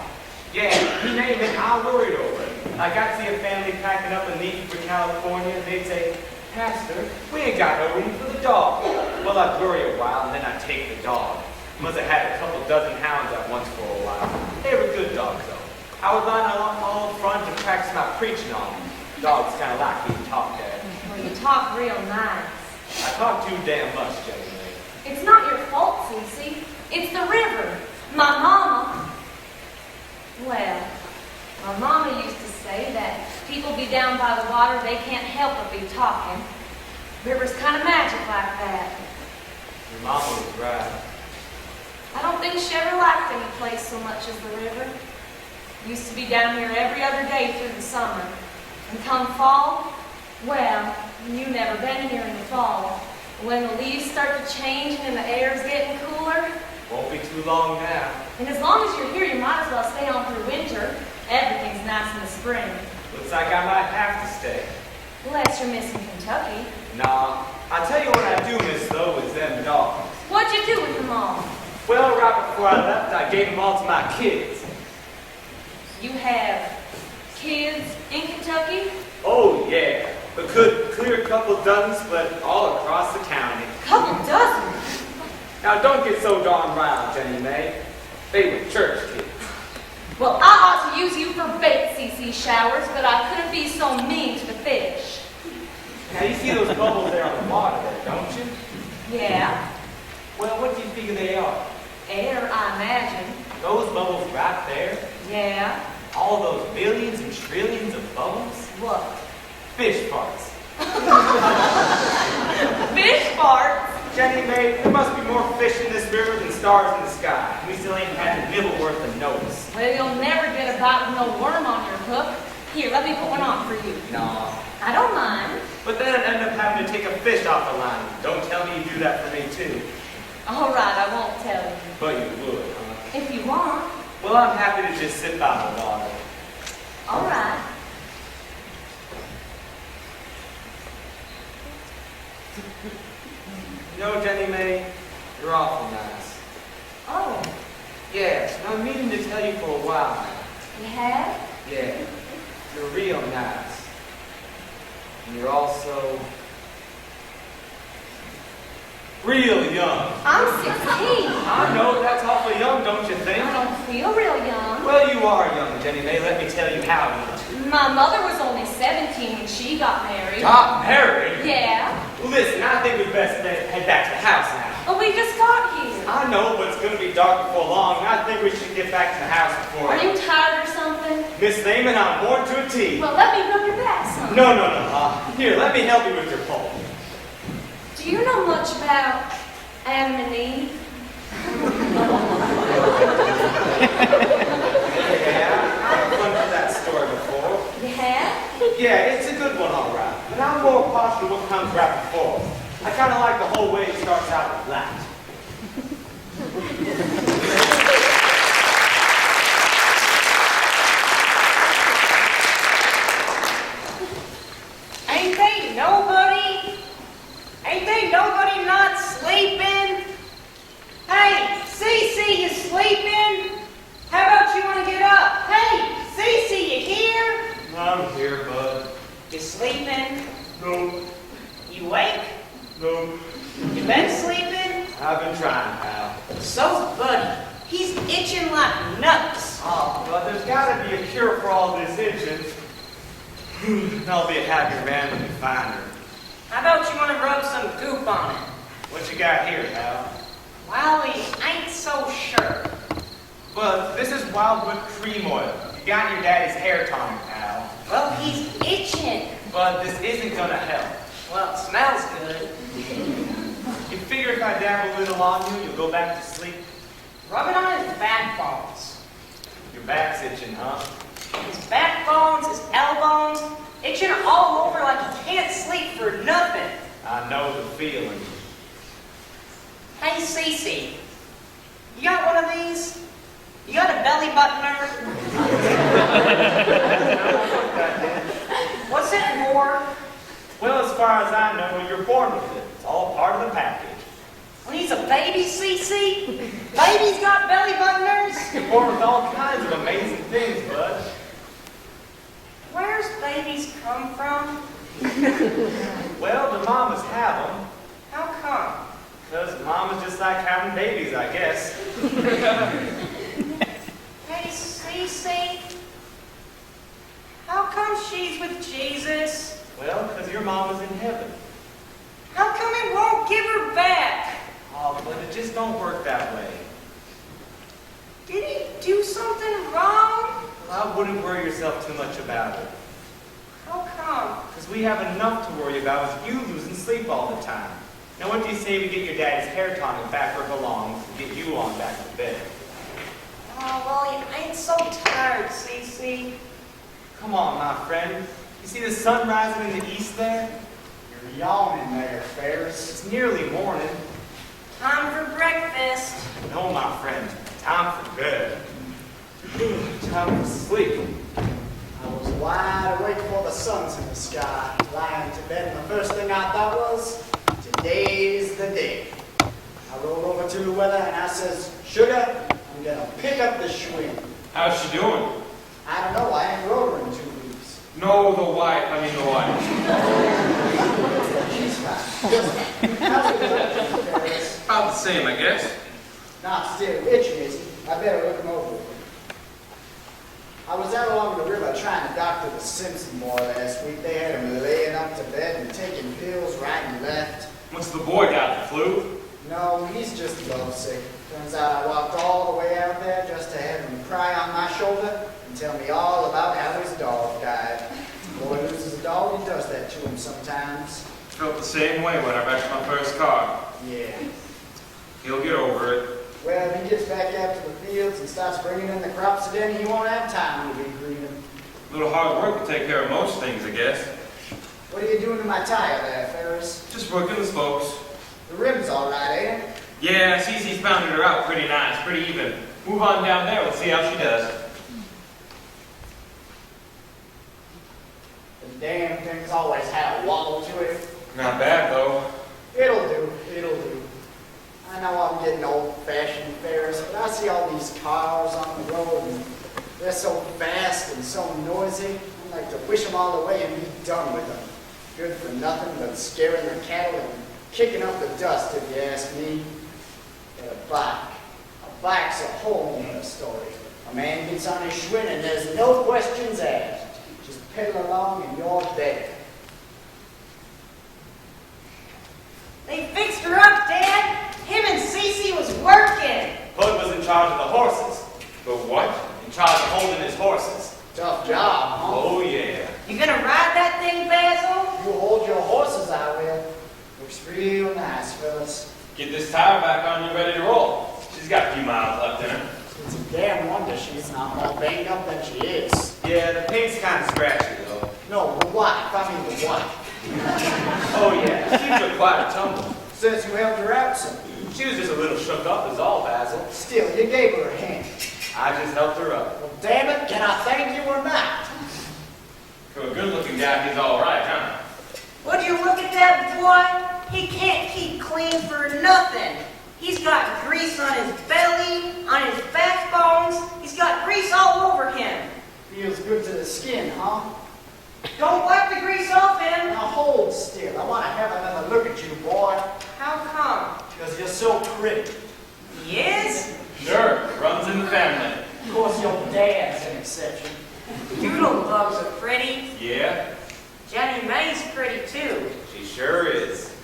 Yeah, you name it, I worried over it. Like I'd see a family packing up and leaving for California, and they'd say, Pastor, we ain't got no room for the dog. Well, I'd worry a while, and then I'd take the dog. Must have had a couple dozen hounds at once for a while. They were good dogs, though. I would line along all up front and practice my preaching on them. Dogs kind of like being talked at. Well, you talk real nice. I talk too damn much, Jenny. It's not your fault, Cece. It's the river. My mama. Well, my mama used to say that people be down by the water, they can't help but be talking. River's kind of magic like that. Your mama was right. I don't think she ever liked any place so much as the river. Used to be down here every other day through the summer. And come fall, well, you never been here in the fall. When the leaves start to change and the air's getting cooler. Won't be too long now. And as long as you're here, you might as well stay on through winter. Everything's nice in the spring. Looks like I might have to stay. Unless you're missing Kentucky. Nah, I tell you what I do miss, though, is them dogs. What'd you do with them all? Well, right before I left, I gave them all to my kids. You have kids in Kentucky? Oh, yeah. A good, clear couple dozen spread all across the county. Couple dozen? Now, don't get so darn riled, Jenny May. They were church kids. Well, I ought to use you for bait, CC Showers, but I couldn't be so mean to the fish. Now, you see those bubbles there on the water there, don't you? Yeah. Well, what do you figure they are? Air, I imagine. Those bubbles right there? Yeah. All those billions and trillions of bubbles? What? Fish farts. Fish farts? Jenny May, there must be more fish in this river than stars in the sky. We still ain't had a nibble worth of notice. Well, you'll never get a bite with no worm on your hook. Here, let me put one on for you. Nah. I don't mind. But then I'd end up having to take a fish off the line. Don't tell me you do that for me, too. All right, I won't tell you. But you would, huh? If you want. Well, I'm happy to just sit by the water. All right. You know, Jenny May, you're awful nice. Oh, Yeah, I've been meaning to tell you for a while now. you have? Yeah, you're real nice. And you're also real young. I'm 16. I know that's awful young, don't you think? I don't feel real young. Well, you are young, Jenny May. Let me tell you how young. My mother was only 17 when she got married. Got married? Yeah. Well, listen, I think we'd best head back to the house now. But we just got here. I know, but it's going to be dark before long, and I think we should get back to the house before... Are you tired or something? Miss Lehman, I'm born to a T. Well, let me rub your back some. No. Here, let me help you with your pole. Do you know much about Adam and Eve? Yeah, I've run through that story before. You have? Yeah, it's a good one, all right. But I'm more positive what comes right before. I kind of like the whole way it starts out with that. sleeping? No, You awake? no. You been sleeping? I've been trying, pal. So's Buddy. He's itching like nuts. Oh, well, there's gotta be a cure for all this itching. I'll be a happier man when you find her. How about you want to rub some goop on it? What you got here, pal? Well, he ain't so sure. Well, this is wildwood cream oil. You got your daddy's hair tonic, pal. Well, he's itching. But this isn't gonna help. Well, it smells good. You figure if I dab a little on you, you'll go back to sleep? Rub it on his backbones. Your back's itching, huh? His backbones, his elbows, itching all over like he can't sleep for nothing. I know the feeling. Hey, Cece, you got one of these? You got a belly buttoner? What's it for? Well, as far as I know, you're born with it. It's all part of the package. When he's a baby, Cece? Babies got belly buttoners? You're born with all kinds of amazing things, bud. Where's babies come from? Well, the mamas have them. How come? Because mamas just like having babies, I guess. Hey, Cece, how come she's with Jesus? Well, because your mama's in heaven. How come he won't give her back? Oh, but it just don't work that way. Did he do something wrong? Well, I wouldn't worry yourself too much about it. How come? Because we have enough to worry about with you losing sleep all the time. Now, what do you say we get your daddy's hair tonic back where it belongs and get you on back to bed? Oh, well, you ain't so tired, Cece. Come on, my friend. You see the sun rising in the east there? You're yawning there, Ferris. It's nearly morning. Time for breakfast. No, my friend. Time for bed. Time for sleep. I was wide awake before the sun's in the sky, lying to bed, and the first thing I thought was, today's the day. I rolled over to Luella and I says, Sugar, I'm gonna pick up the schwinn. How's she doing? I don't know, I ain't rode her in 2 weeks. No, the wife. I mean the wife. She's fine. Just fine. How's it going, Ferris? About the same, I guess. Not still itching, is he? I better look him over. I was out along the river trying to doctor the Simpson boy last week. They had him laying up to bed and taking pills right and left. What's the boy got, the flu? No, he's just lovesick. Turns out I walked all the way out there just to have him cry on my shoulder and tell me all about how his dog died. Boy loses a dog, he does that to him sometimes. Felt the same way when I wrecked my first car. Yeah. He'll get over it. Well, if he gets back out to the fields and starts bringing in the crops again, he won't have time to be grieving. A little hard work will take care of most things, I guess. What are you doing to my tire there, Ferris? Just working the spokes. The rim's all right, ain't it? Yeah, Cece's pounded her out pretty nice, pretty even. Move on down there, we'll see how she does. The damn thing's always had a wobble to it. Not bad, though. It'll do, it'll do. I know I'm getting old-fashioned, Ferris, but I see all these cars on the road, and they're so fast and so noisy. I'd like to wish them all away and be done with them. Good for nothing but scaring the cattle and kicking up the dust, if you ask me. But a bike's a whole nother story. A man gets on his schwinn and there's no questions asked. Just pedal along and you're there. They fixed her up, Dad. Him and Cece was working. Bud was in charge of the horses. The what? In charge of holding his horses. Tough job, huh? Oh, yeah. You gonna ride that thing, Basil? You hold your horses, I will. Looks real nice, fellas. Get this tire back on you ready to roll. She's got a few miles left in her. It's a damn wonder she's not more banged up than she is. Yeah, the paint's kind of scratchy, though. No, the wife. I mean the wife. Oh, yeah. She took quite a tumble. Says you helped her out some. She was just a little shook up is all, Basil. Still, you gave her a hand. I just helped her up. Well, damn it, can I thank you or not? For a good-looking guy, he's all right, huh? Would you look at that boy? He can't keep clean for nothing. He's got grease on his belly, on his backbones. He's got grease all over him. Feels good to the skin, huh? Don't wipe the grease off him. Now hold still. I want to have another look at you, boy. How come? Because you're so pretty. He is? Sure, it runs in the family. Of course, your dad's an exception. Doodle bugs are pretty. Yeah, Jenny Mae's pretty too. she sure is.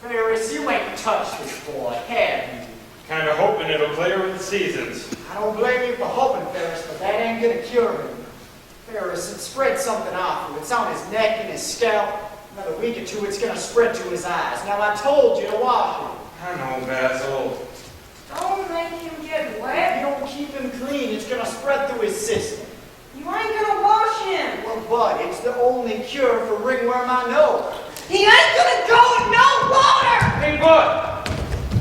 Ferris, you ain't touched this boy, have you? Kinda hoping it'll clear with the seasons. I don't blame you for hoping, Ferris, but that ain't gonna cure him. Ferris, it spread something off him. It's on his neck and his scalp. Another week or two, it's gonna spread to his eyes. Now, I told you to wash him. I know, Basil. Don't make him get If you wet. don't keep him clean, it's gonna spread through his system. You ain't gonna wash him. Well, Bud, it's the only cure for ringworm I know. He ain't gonna go in no water. Hey, Bud!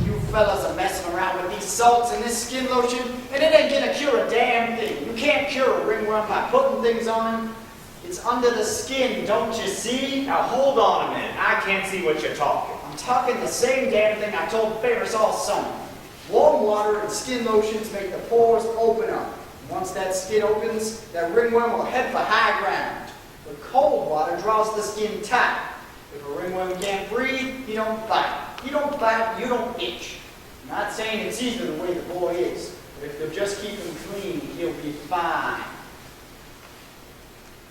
You fellas are messing around with these salts and this skin lotion, and it ain't gonna cure a damn thing. You can't cure a ringworm by putting things on him. It's under the skin, don't you see? Now hold on a minute. I can't see what you're talking. I'm talking the same damn thing I told Ferris all summer. Warm water and skin lotions make the pores open up. Once that skin opens, that ringworm will head for high ground. But cold water draws the skin tight. If a ringworm can't breathe, he don't bite. He don't bite, you don't itch. I'm not saying it's easy the way the boy is, but if you'll just keep him clean, he'll be fine.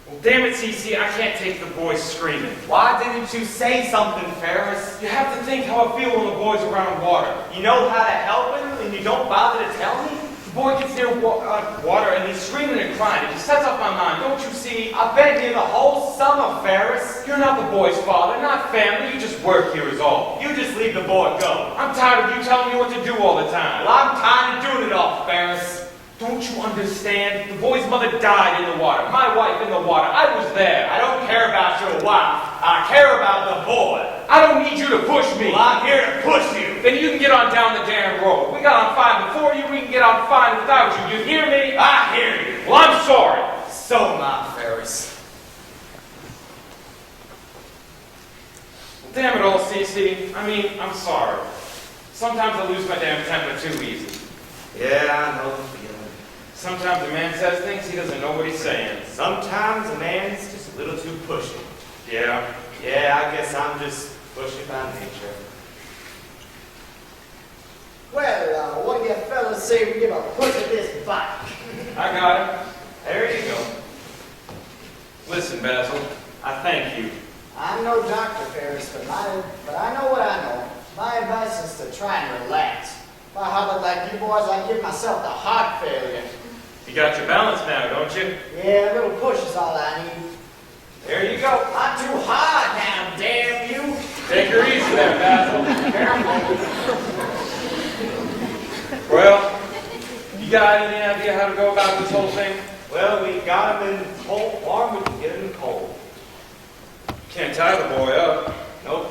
Well, damn it, Cece, I can't take the boys screaming. Why didn't you say something, Ferris? You have to think how I feel when the boy's around water. You know how to help him, and you don't bother to tell me? The boy gets near water and he's screaming and crying. It just sets off my mind, don't you see? I've been here the whole summer, Ferris. You're not the boy's father, not family. You just work here is all. You just leave the boy go. I'm tired of you telling me what to do all the time. Well, I'm tired of doing it all, Ferris. Don't you understand? The boy's mother died in the water. My wife in the water. I was there. I don't care about your wife. I care about the boy. I don't need you to push me. Well, I'm here to push you. Then you can get on down the damn road. We got on fine before you. We can get on fine without you. You hear me? I hear you. Well, I'm sorry. So am I, Ferris. Well, damn it all, Cece. I mean, I'm sorry. Sometimes I lose my damn temper too easy. Yeah, I know the feeling. Sometimes a man says things he doesn't know what he's saying. Sometimes a man's just a little too pushy. Yeah. Yeah, I guess I'm just pushy by nature. Well, what do you fellas say we give a push at this bike? I got it. There you go. Listen, Basil, I thank you. I'm no doctor, Ferris, but I know what I know. My advice is to try and relax. If I hobbled like you boys, I'd give myself the heart failure. You got your balance now, don't you? Yeah, a little push is all I need. There you go. Not too hard now, damn you. Take her easy there, Basil. Careful. Well, you got any idea how to go about this whole thing? Well, we got him in cold, warm, we can get him in cold. Can't tie the boy up. Nope.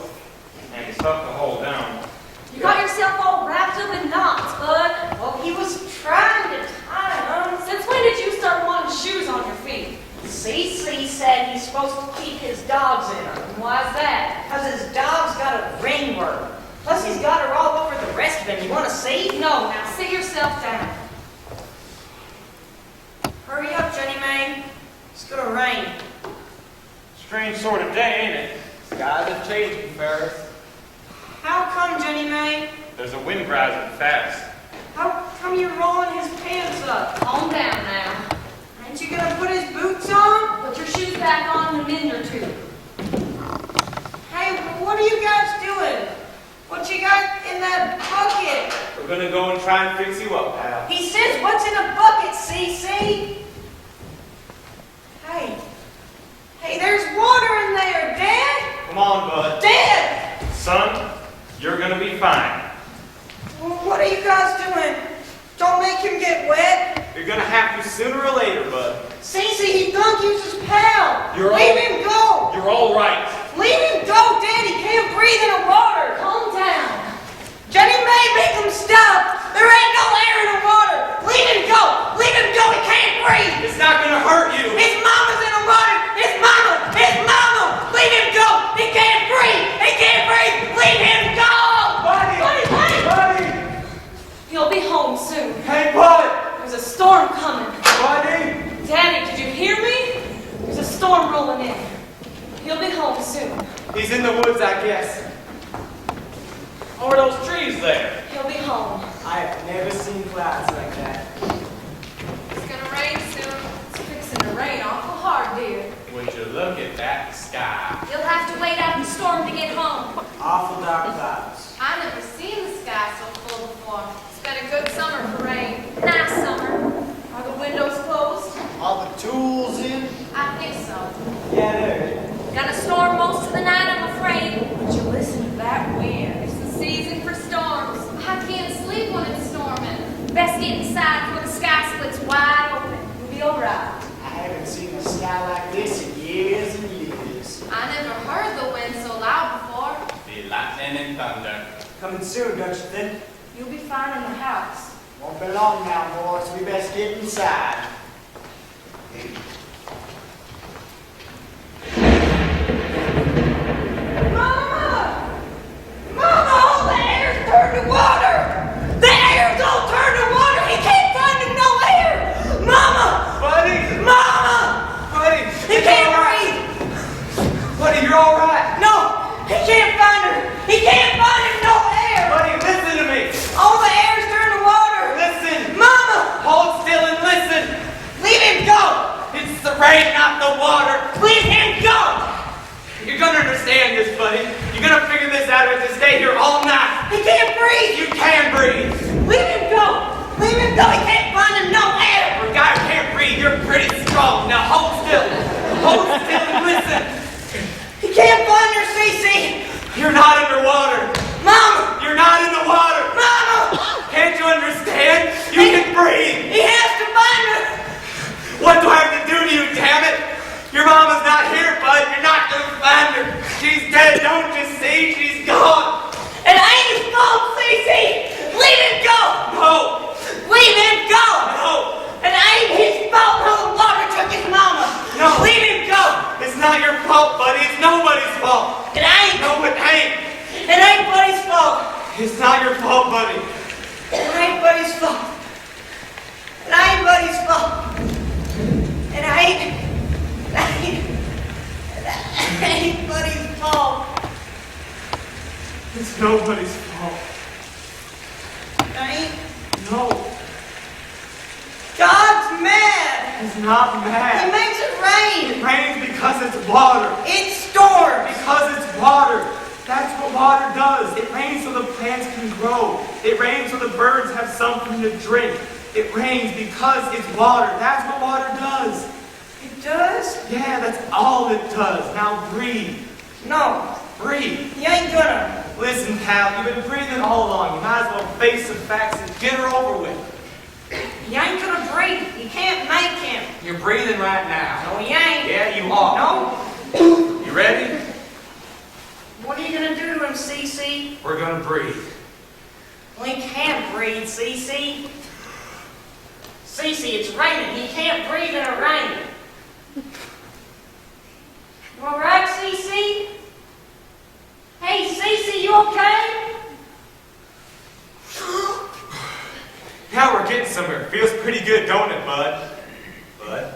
And he's tough to hold down. You got yourself all wrapped up in knots, bud. Well, he was trying to tie him. Since when did you start wanting shoes on your feet? Cece said he's supposed to keep his dogs in them. And why's that? Because his dog's got a ringworm. Plus, he's got her all over the rest of him. You want to see? No, now sit yourself down. Hurry up, Jenny Mae. It's gonna rain. Strange sort of day, ain't it? Skies are changing, Ferris. How come, Jenny Mae? There's a wind rising fast. How come you're rolling his pants up? Calm down now. Ain't you gonna put his boots on? Put your shoes back on in a minute or two. Hey, what are you guys doing? What you got in that bucket? We're gonna go and try and fix you up, pal. He says, what's in a bucket, Cece? Hey, there's water in there, Dad! Come on, bud. Dad! Son, you're gonna be fine. What are you guys doing? Don't make him get wet. You're gonna have to sooner or later, bud. Cece, he dunk his pal. You're Leave all- him go. You're all right. Leave him go, Dad. He can't breathe in the water. Calm down. Jenny Mae, make him stop. There ain't no air in the water. Leave him go. Leave him go. He can't breathe. It's not gonna hurt you. His mama's in the water. His mama. His mama. Leave him go. He can't breathe. He can't breathe. Leave him go. Buddy! Buddy, Buddy! You'll be home soon. Hey, bud! There's a storm coming. Buddy! Daddy, did you hear me? There's a storm soon. He's in the woods, I guess. What are those trees there? He'll be home. I have never seen clouds like that. It's gonna rain soon. It's fixing to rain awful hard, dear. Would you look at that sky? You'll have to wait out the storm to get home. Awful dark clouds. I've never seen the sky so full before. It's been a good summer for rain. Nice summer. Are the windows closed? All the tools in? I think so. Yeah, there. Gonna storm most of the night, I'm afraid. Would you listen to that wind? It's the season for storms. I can't sleep when it's storming. Best get inside before the sky splits wide open. You'll be alright. I haven't seen a sky like this in years and years. I never heard the wind so loud before. The lightning and thunder. Coming soon, don't you think? You'll be fine in the house. Won't be long now, boys. We best get inside. Mama! Mama, all the air's turned to water! The air's all turned to water! He can't find no air! Mama! Buddy! Mama! Buddy! He can't breathe! Buddy, you're all right. No! He can't find her! He can't find him no air! Buddy, listen to me. All the air's turned to water! Listen. Mama! Hold still and listen. Leave him go! It's the rain, not the water. Leave him go! You're gonna understand this, buddy. You're gonna figure this out if you stay here all night. He can't breathe! You can breathe. Leave him go! Leave him go! He can't find him no air! For a guy who can't breathe, you're pretty strong. Now hold still. Hold still and listen. He can't find her, Cece! You're not underwater. Mama! You're not in the water. Mama! Can't you understand? You can breathe. He has to find her! What do I have to do to you, damn it? Your mama's not here, bud. You're not gonna find her. She's dead, don't you see? She's gone. And I ain't his fault, Cece! Leave him go! No. Leave him go! No. And I ain't his fault how the water took his mama! No. Leave him go! It's not your fault, buddy. It's nobody's fault. And I ain't... No, it ain't. It ain't Buddy's fault! It's not your fault, buddy. It ain't Buddy's fault! It ain't Buddy's fault! It ain't... It ain't Buddy's fault! It's nobody's fault. It ain't... No. God's mad! It's not He mad. makes it rain! It rains because it's water. It storms! Because it's water. That's what water does. It rains so the plants can grow. It rains so the birds have something to drink. It rains because it's water. That's what water does. It does? Yeah, that's all it does. Now breathe. No, Breathe. you ain't gonna. Listen, pal, you've been breathing all along. You might as well face the facts and get her over with. You ain't gonna breathe. You can't make him. You're breathing right now. No, you ain't. Yeah, you are. No. You ready? What are you gonna do to him, Cece? We're gonna breathe. Well, he can't breathe, Cece. Cece, it's raining. He can't breathe in the rain. You all right, Cece? Hey, Cece, you okay? Now we're getting somewhere. Feels pretty good, don't it, bud? Bud?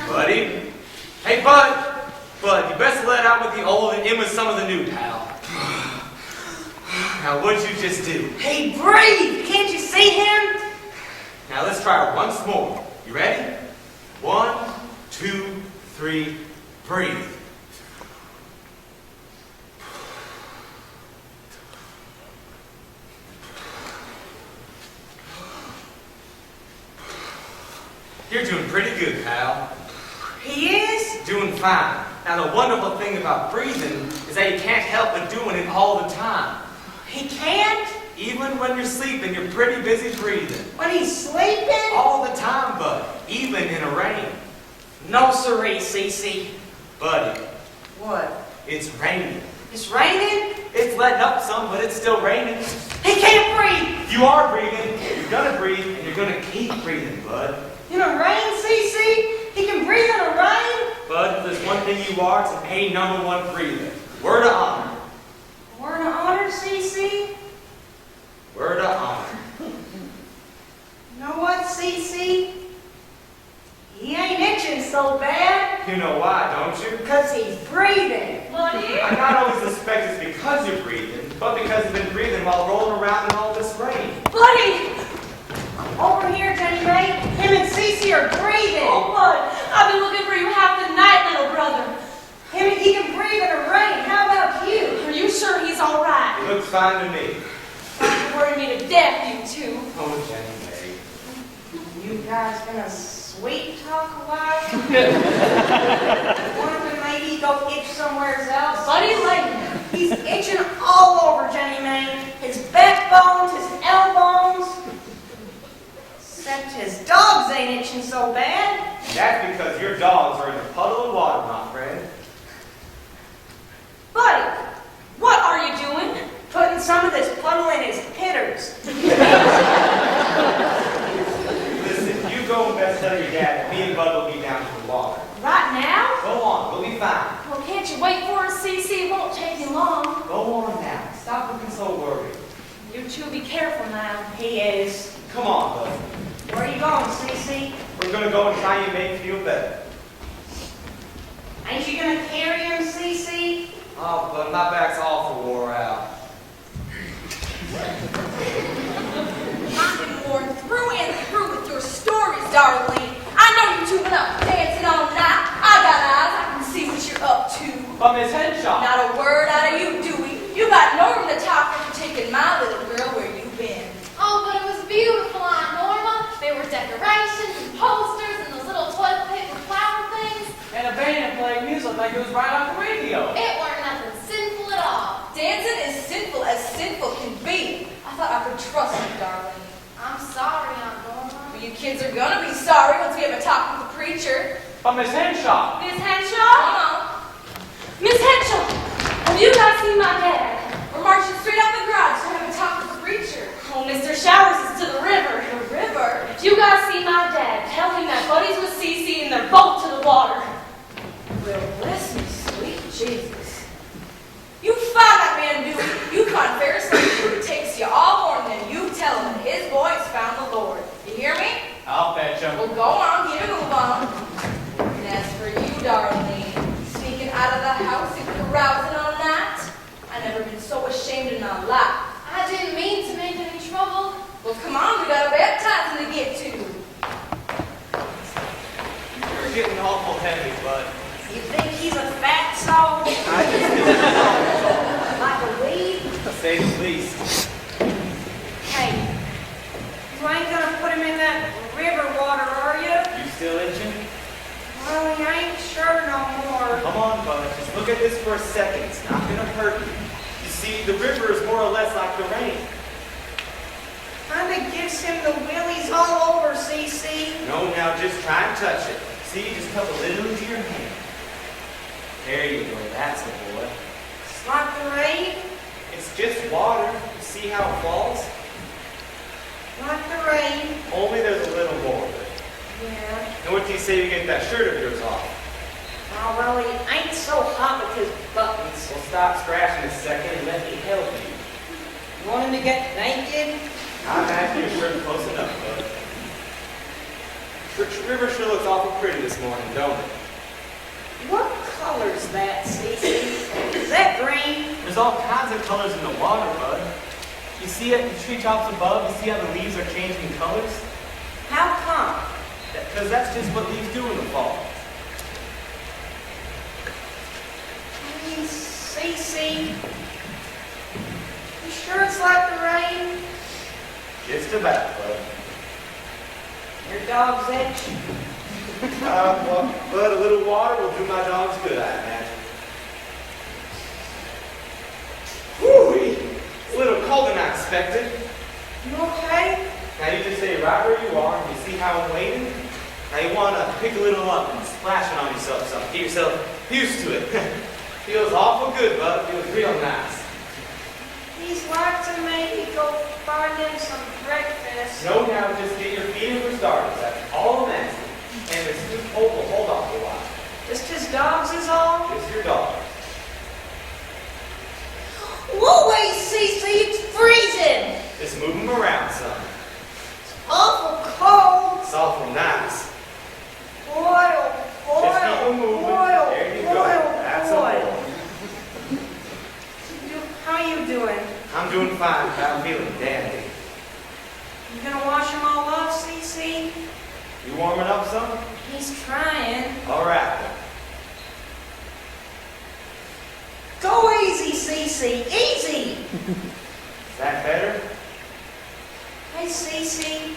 Buddy? Hey, bud. Bud, you best let out with the old and in with some of the new, pal. Now, what'd you just do? He breathed. Can't you see him? Now, let's try it once more. You ready? 1, 2, 3, breathe. You're doing pretty good, pal. He is? Doing fine. Now, the wonderful thing about breathing is that you can't help but doing it all the time. He can't? Even when you're sleeping, you're pretty busy breathing. When he's sleeping? All the time, bud. Even in a rain. No, siree, Cece. Buddy, What? it's raining. It's raining? It's letting up some, but it's still raining. He can't breathe. You are breathing. You're gonna breathe, and you're gonna keep breathing, bud. In the rain, Cece? He can breathe in the rain? Bud, if there's one thing you are, it's an A#1 breather. Word of honor. Word of honor, Cece? Word of honor. You know what, Cece? He ain't itching so bad, You know why, don't you? 'cause he's breathing. Well, Buddy? I not always suspect it's because you're breathing, but because you've been breathing while rolling around in all this rain. Buddy! Over here, Jenny May. Him and Cece are breathing. Oh, Bud, I've been looking for you half the night, little brother. He can breathe in the rain. How about you? Are you sure he's all right? It looks fine to me. You worry me to death, you two. Oh, Jenny May. You guys gonna sweet talk a while? Want to maybe go itch somewhere else? Buddy Layton. He's itching all over, Jenny May. His backbones, his elbows. Except his dogs ain't itching so bad. That's because your dogs are in a puddle of water, my friend. Buddy, what are you doing? Putting some of this puddle in his hitters. Listen, you go and best tell your dad that me and Bud will be down to the water. Right now? Go on, we'll be fine. Well, can't you wait for us, Cece? It won't take you long. Go on now. Stop looking so worried. You two be careful now. He is. Come on, Bud. Where are you going, Cece? We're gonna go and try and make you feel better. Ain't you gonna carry him, Cece? Oh, Bud, my back's awful wore out. I've been worn through and through with your stories, darling. I know you two been up dancing all night. I got eyes. I can see what you're up to. But Miss Henshaw. Not a word out of you, Dewey. You got Norma to talk for taking my little girl where you been. Oh, but it was beautiful, Aunt Norma. There were decorations and posters and those little toilet paper flower things. And a band playing music like it was right on the radio. It weren't nothing sinful at all. Dancing is as sinful can be. I thought I could trust you, darling. I'm sorry, Aunt Norma. Well, you kids are gonna be sorry once we have a talk with the preacher. But Miss Henshaw. Miss Henshaw? Miss Henshaw, have you guys seen my dad? We're marching straight out the garage to have a talk with the preacher. Oh, Mr. Showers is to the river. The river? If you guys see my dad, tell him that Buddy's with Cece and they're both to the water. Well, bless me, sweet Jesus. You find that man, Dewey. You find Ferris Lane. It takes you all morning and you tell him that his boy's found the Lord. You hear me? I'll fetch him. Well, go on, get a move on. And as for you, darling, sneaking out of the house and carousing all night, I've never been so ashamed in my life. I didn't mean to make any trouble. Well, come on, we got a baptizing to get to. You're getting awful heavy, Bud. You think he's a fat soul? I just Like a weed? to say the least. Hey, you ain't gonna put him in that river water, are you? You still itching? Well, he ain't sure no more. Come on, Bud. Just look at this for a second. It's not gonna hurt you. You see, the river is more or less like the rain. Kinda gives him the willies all over, Cece. No, now just try and touch it. See, just cup a little into your hand. There you go. That's the boy. It's like the rain, It's just water. You see how it falls? like the rain. Only there's a little more of it. Yeah. And what do you say you get that shirt of yours off? Oh, well, he ain't so hot with his buttons. Well, stop scratching a second and let me help you. You want him to get naked? I'm after your shirt close enough, Bud. River sure looks awful pretty this morning, don't it? What color's that, Cece? Is that green? There's all kinds of colors in the water, Bud. You see it in the treetops above? You see how the leaves are changing colors? How come? Because that's just what leaves do in the fall. Cece, you sure it's like the rain? Just about, Bud. Your dog's itch? Well, Bud, a little water will do my dogs good, I imagine. Whew, it's a little colder than I expected. You okay? Now you just stay right where you are, and you see how I'm waiting? Now you want to pick a little up and splash it on yourself some. Get yourself used to it. Feels awful good, Bud. Feels real nice. He's like to maybe go find him some breakfast. No, now just get your feet in for starters. That's all I'm asking. And it's too cold to hold off for a while. Just his dogs is all? Just your dog. Whoa, wait, Cece, it's freezing. Just move him around, son. Awful cold. It's awful nice. Boil, boil, Just keep him moving. boil, There you boil, go. That's boil. a boy. are you doing? I'm doing fine, but I'm feeling dandy. You gonna wash them all off, CC? You warming up some? He's trying. All right then. Go easy, CC. Easy! Is that better? Hey, CC.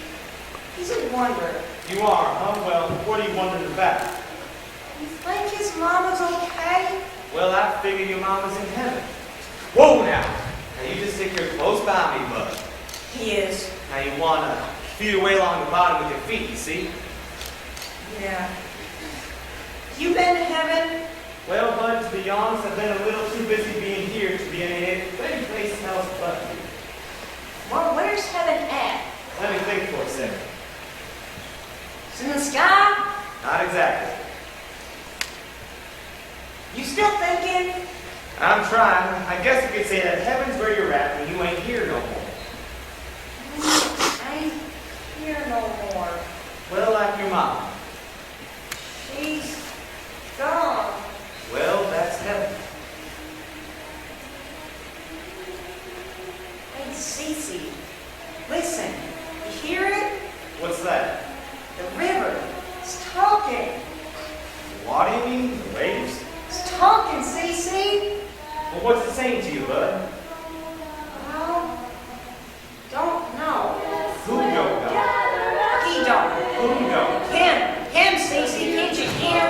He's a wonder. You are, huh? Well, what are you wondering about? You think his mama's okay? Well, I figure your mama's in heaven. Whoa now! Now you just stick here close by me, bud. He is. Now you wanna feet away along the bottom with your feet, you see? Yeah. You been to heaven? Well, bud, to be honest, I've been a little too busy being here to be any place else but here. Well, where's heaven at? Let me think for a second. It's in the sky? Not exactly. You still thinking? I'm trying. I guess you could say that heaven's where you're at when you ain't here no more. I ain't here no more. Well, like your mom. She's gone. Well, that's heaven. Hey, Cece, listen. You hear it? What's that? The river. It's talking. What do you mean? The waves? It's talking, Cece. Well, what's it saying to you, bud? Well, don't know. Who don't know? He don't. Who don't? Him, Cece. Can't you hear?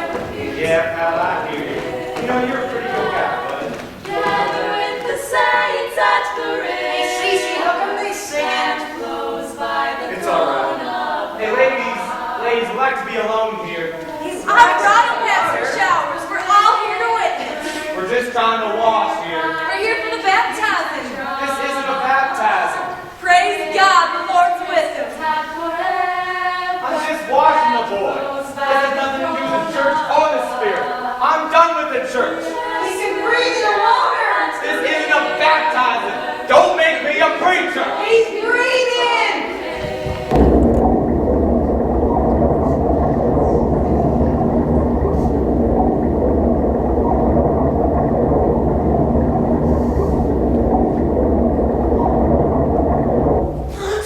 Yeah, pal, I hear you. You know, you're a pretty good guy, bud. Gather in the saints at the Hey, Cece, how come they singing? flows by the It's all right. Hey, ladies, we'd like to be alone here. I brought him past your showers. We're all here to witness. We're just trying to wash here. We're here for the baptizing. This isn't a baptizing. Praise God, the Lord's with him. I'm just washing the boy. This has nothing to do with the church or the spirit. I'm done with the church. He can breathe in the water. This isn't a baptizing. Don't make me a preacher. He's breathing.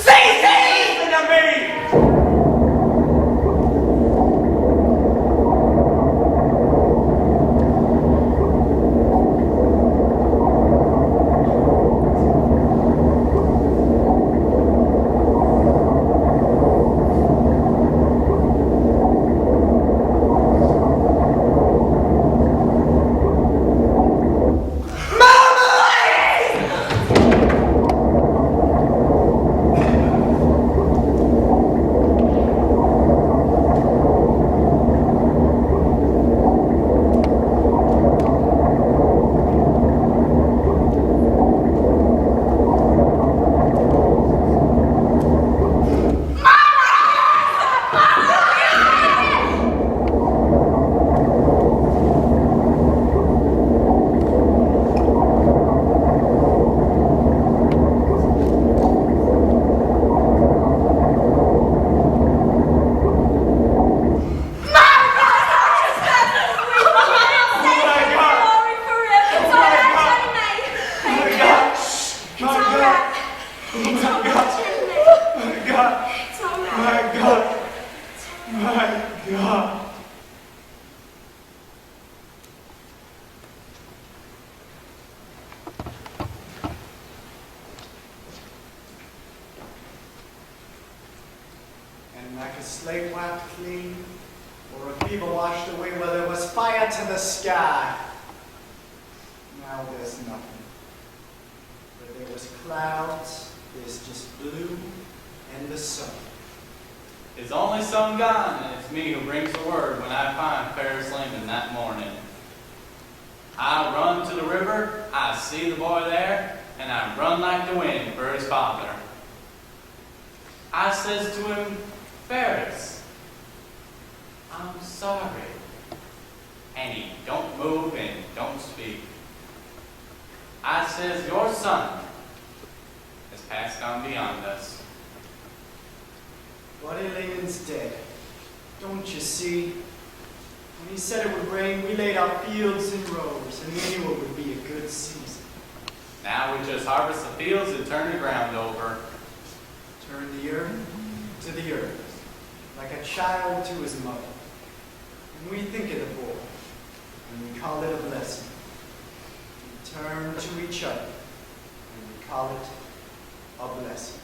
Listen to me. And like a slate wiped clean, or a fever washed away where there was fire to the sky. Now there's nothing. Where there was clouds, there's just blue and the sun. His only son gone, and it's me who brings the word when I find Ferris Lehman that morning. I run to the river, I see the boy there, and I run like the wind for his father. I says to him, Ferris, I'm sorry. And he don't move and don't speak. I says, your son has passed on beyond us. Buddy Lehman's dead. Don't you see? When he said it would rain, we laid our fields in rows, and we knew it would be a good season. Now we just harvest the fields and turn the ground over. Turn the earth to the earth, like a child to his mother. When we think of the boy, and we call it a blessing. We turn to each other, and we call it a blessing.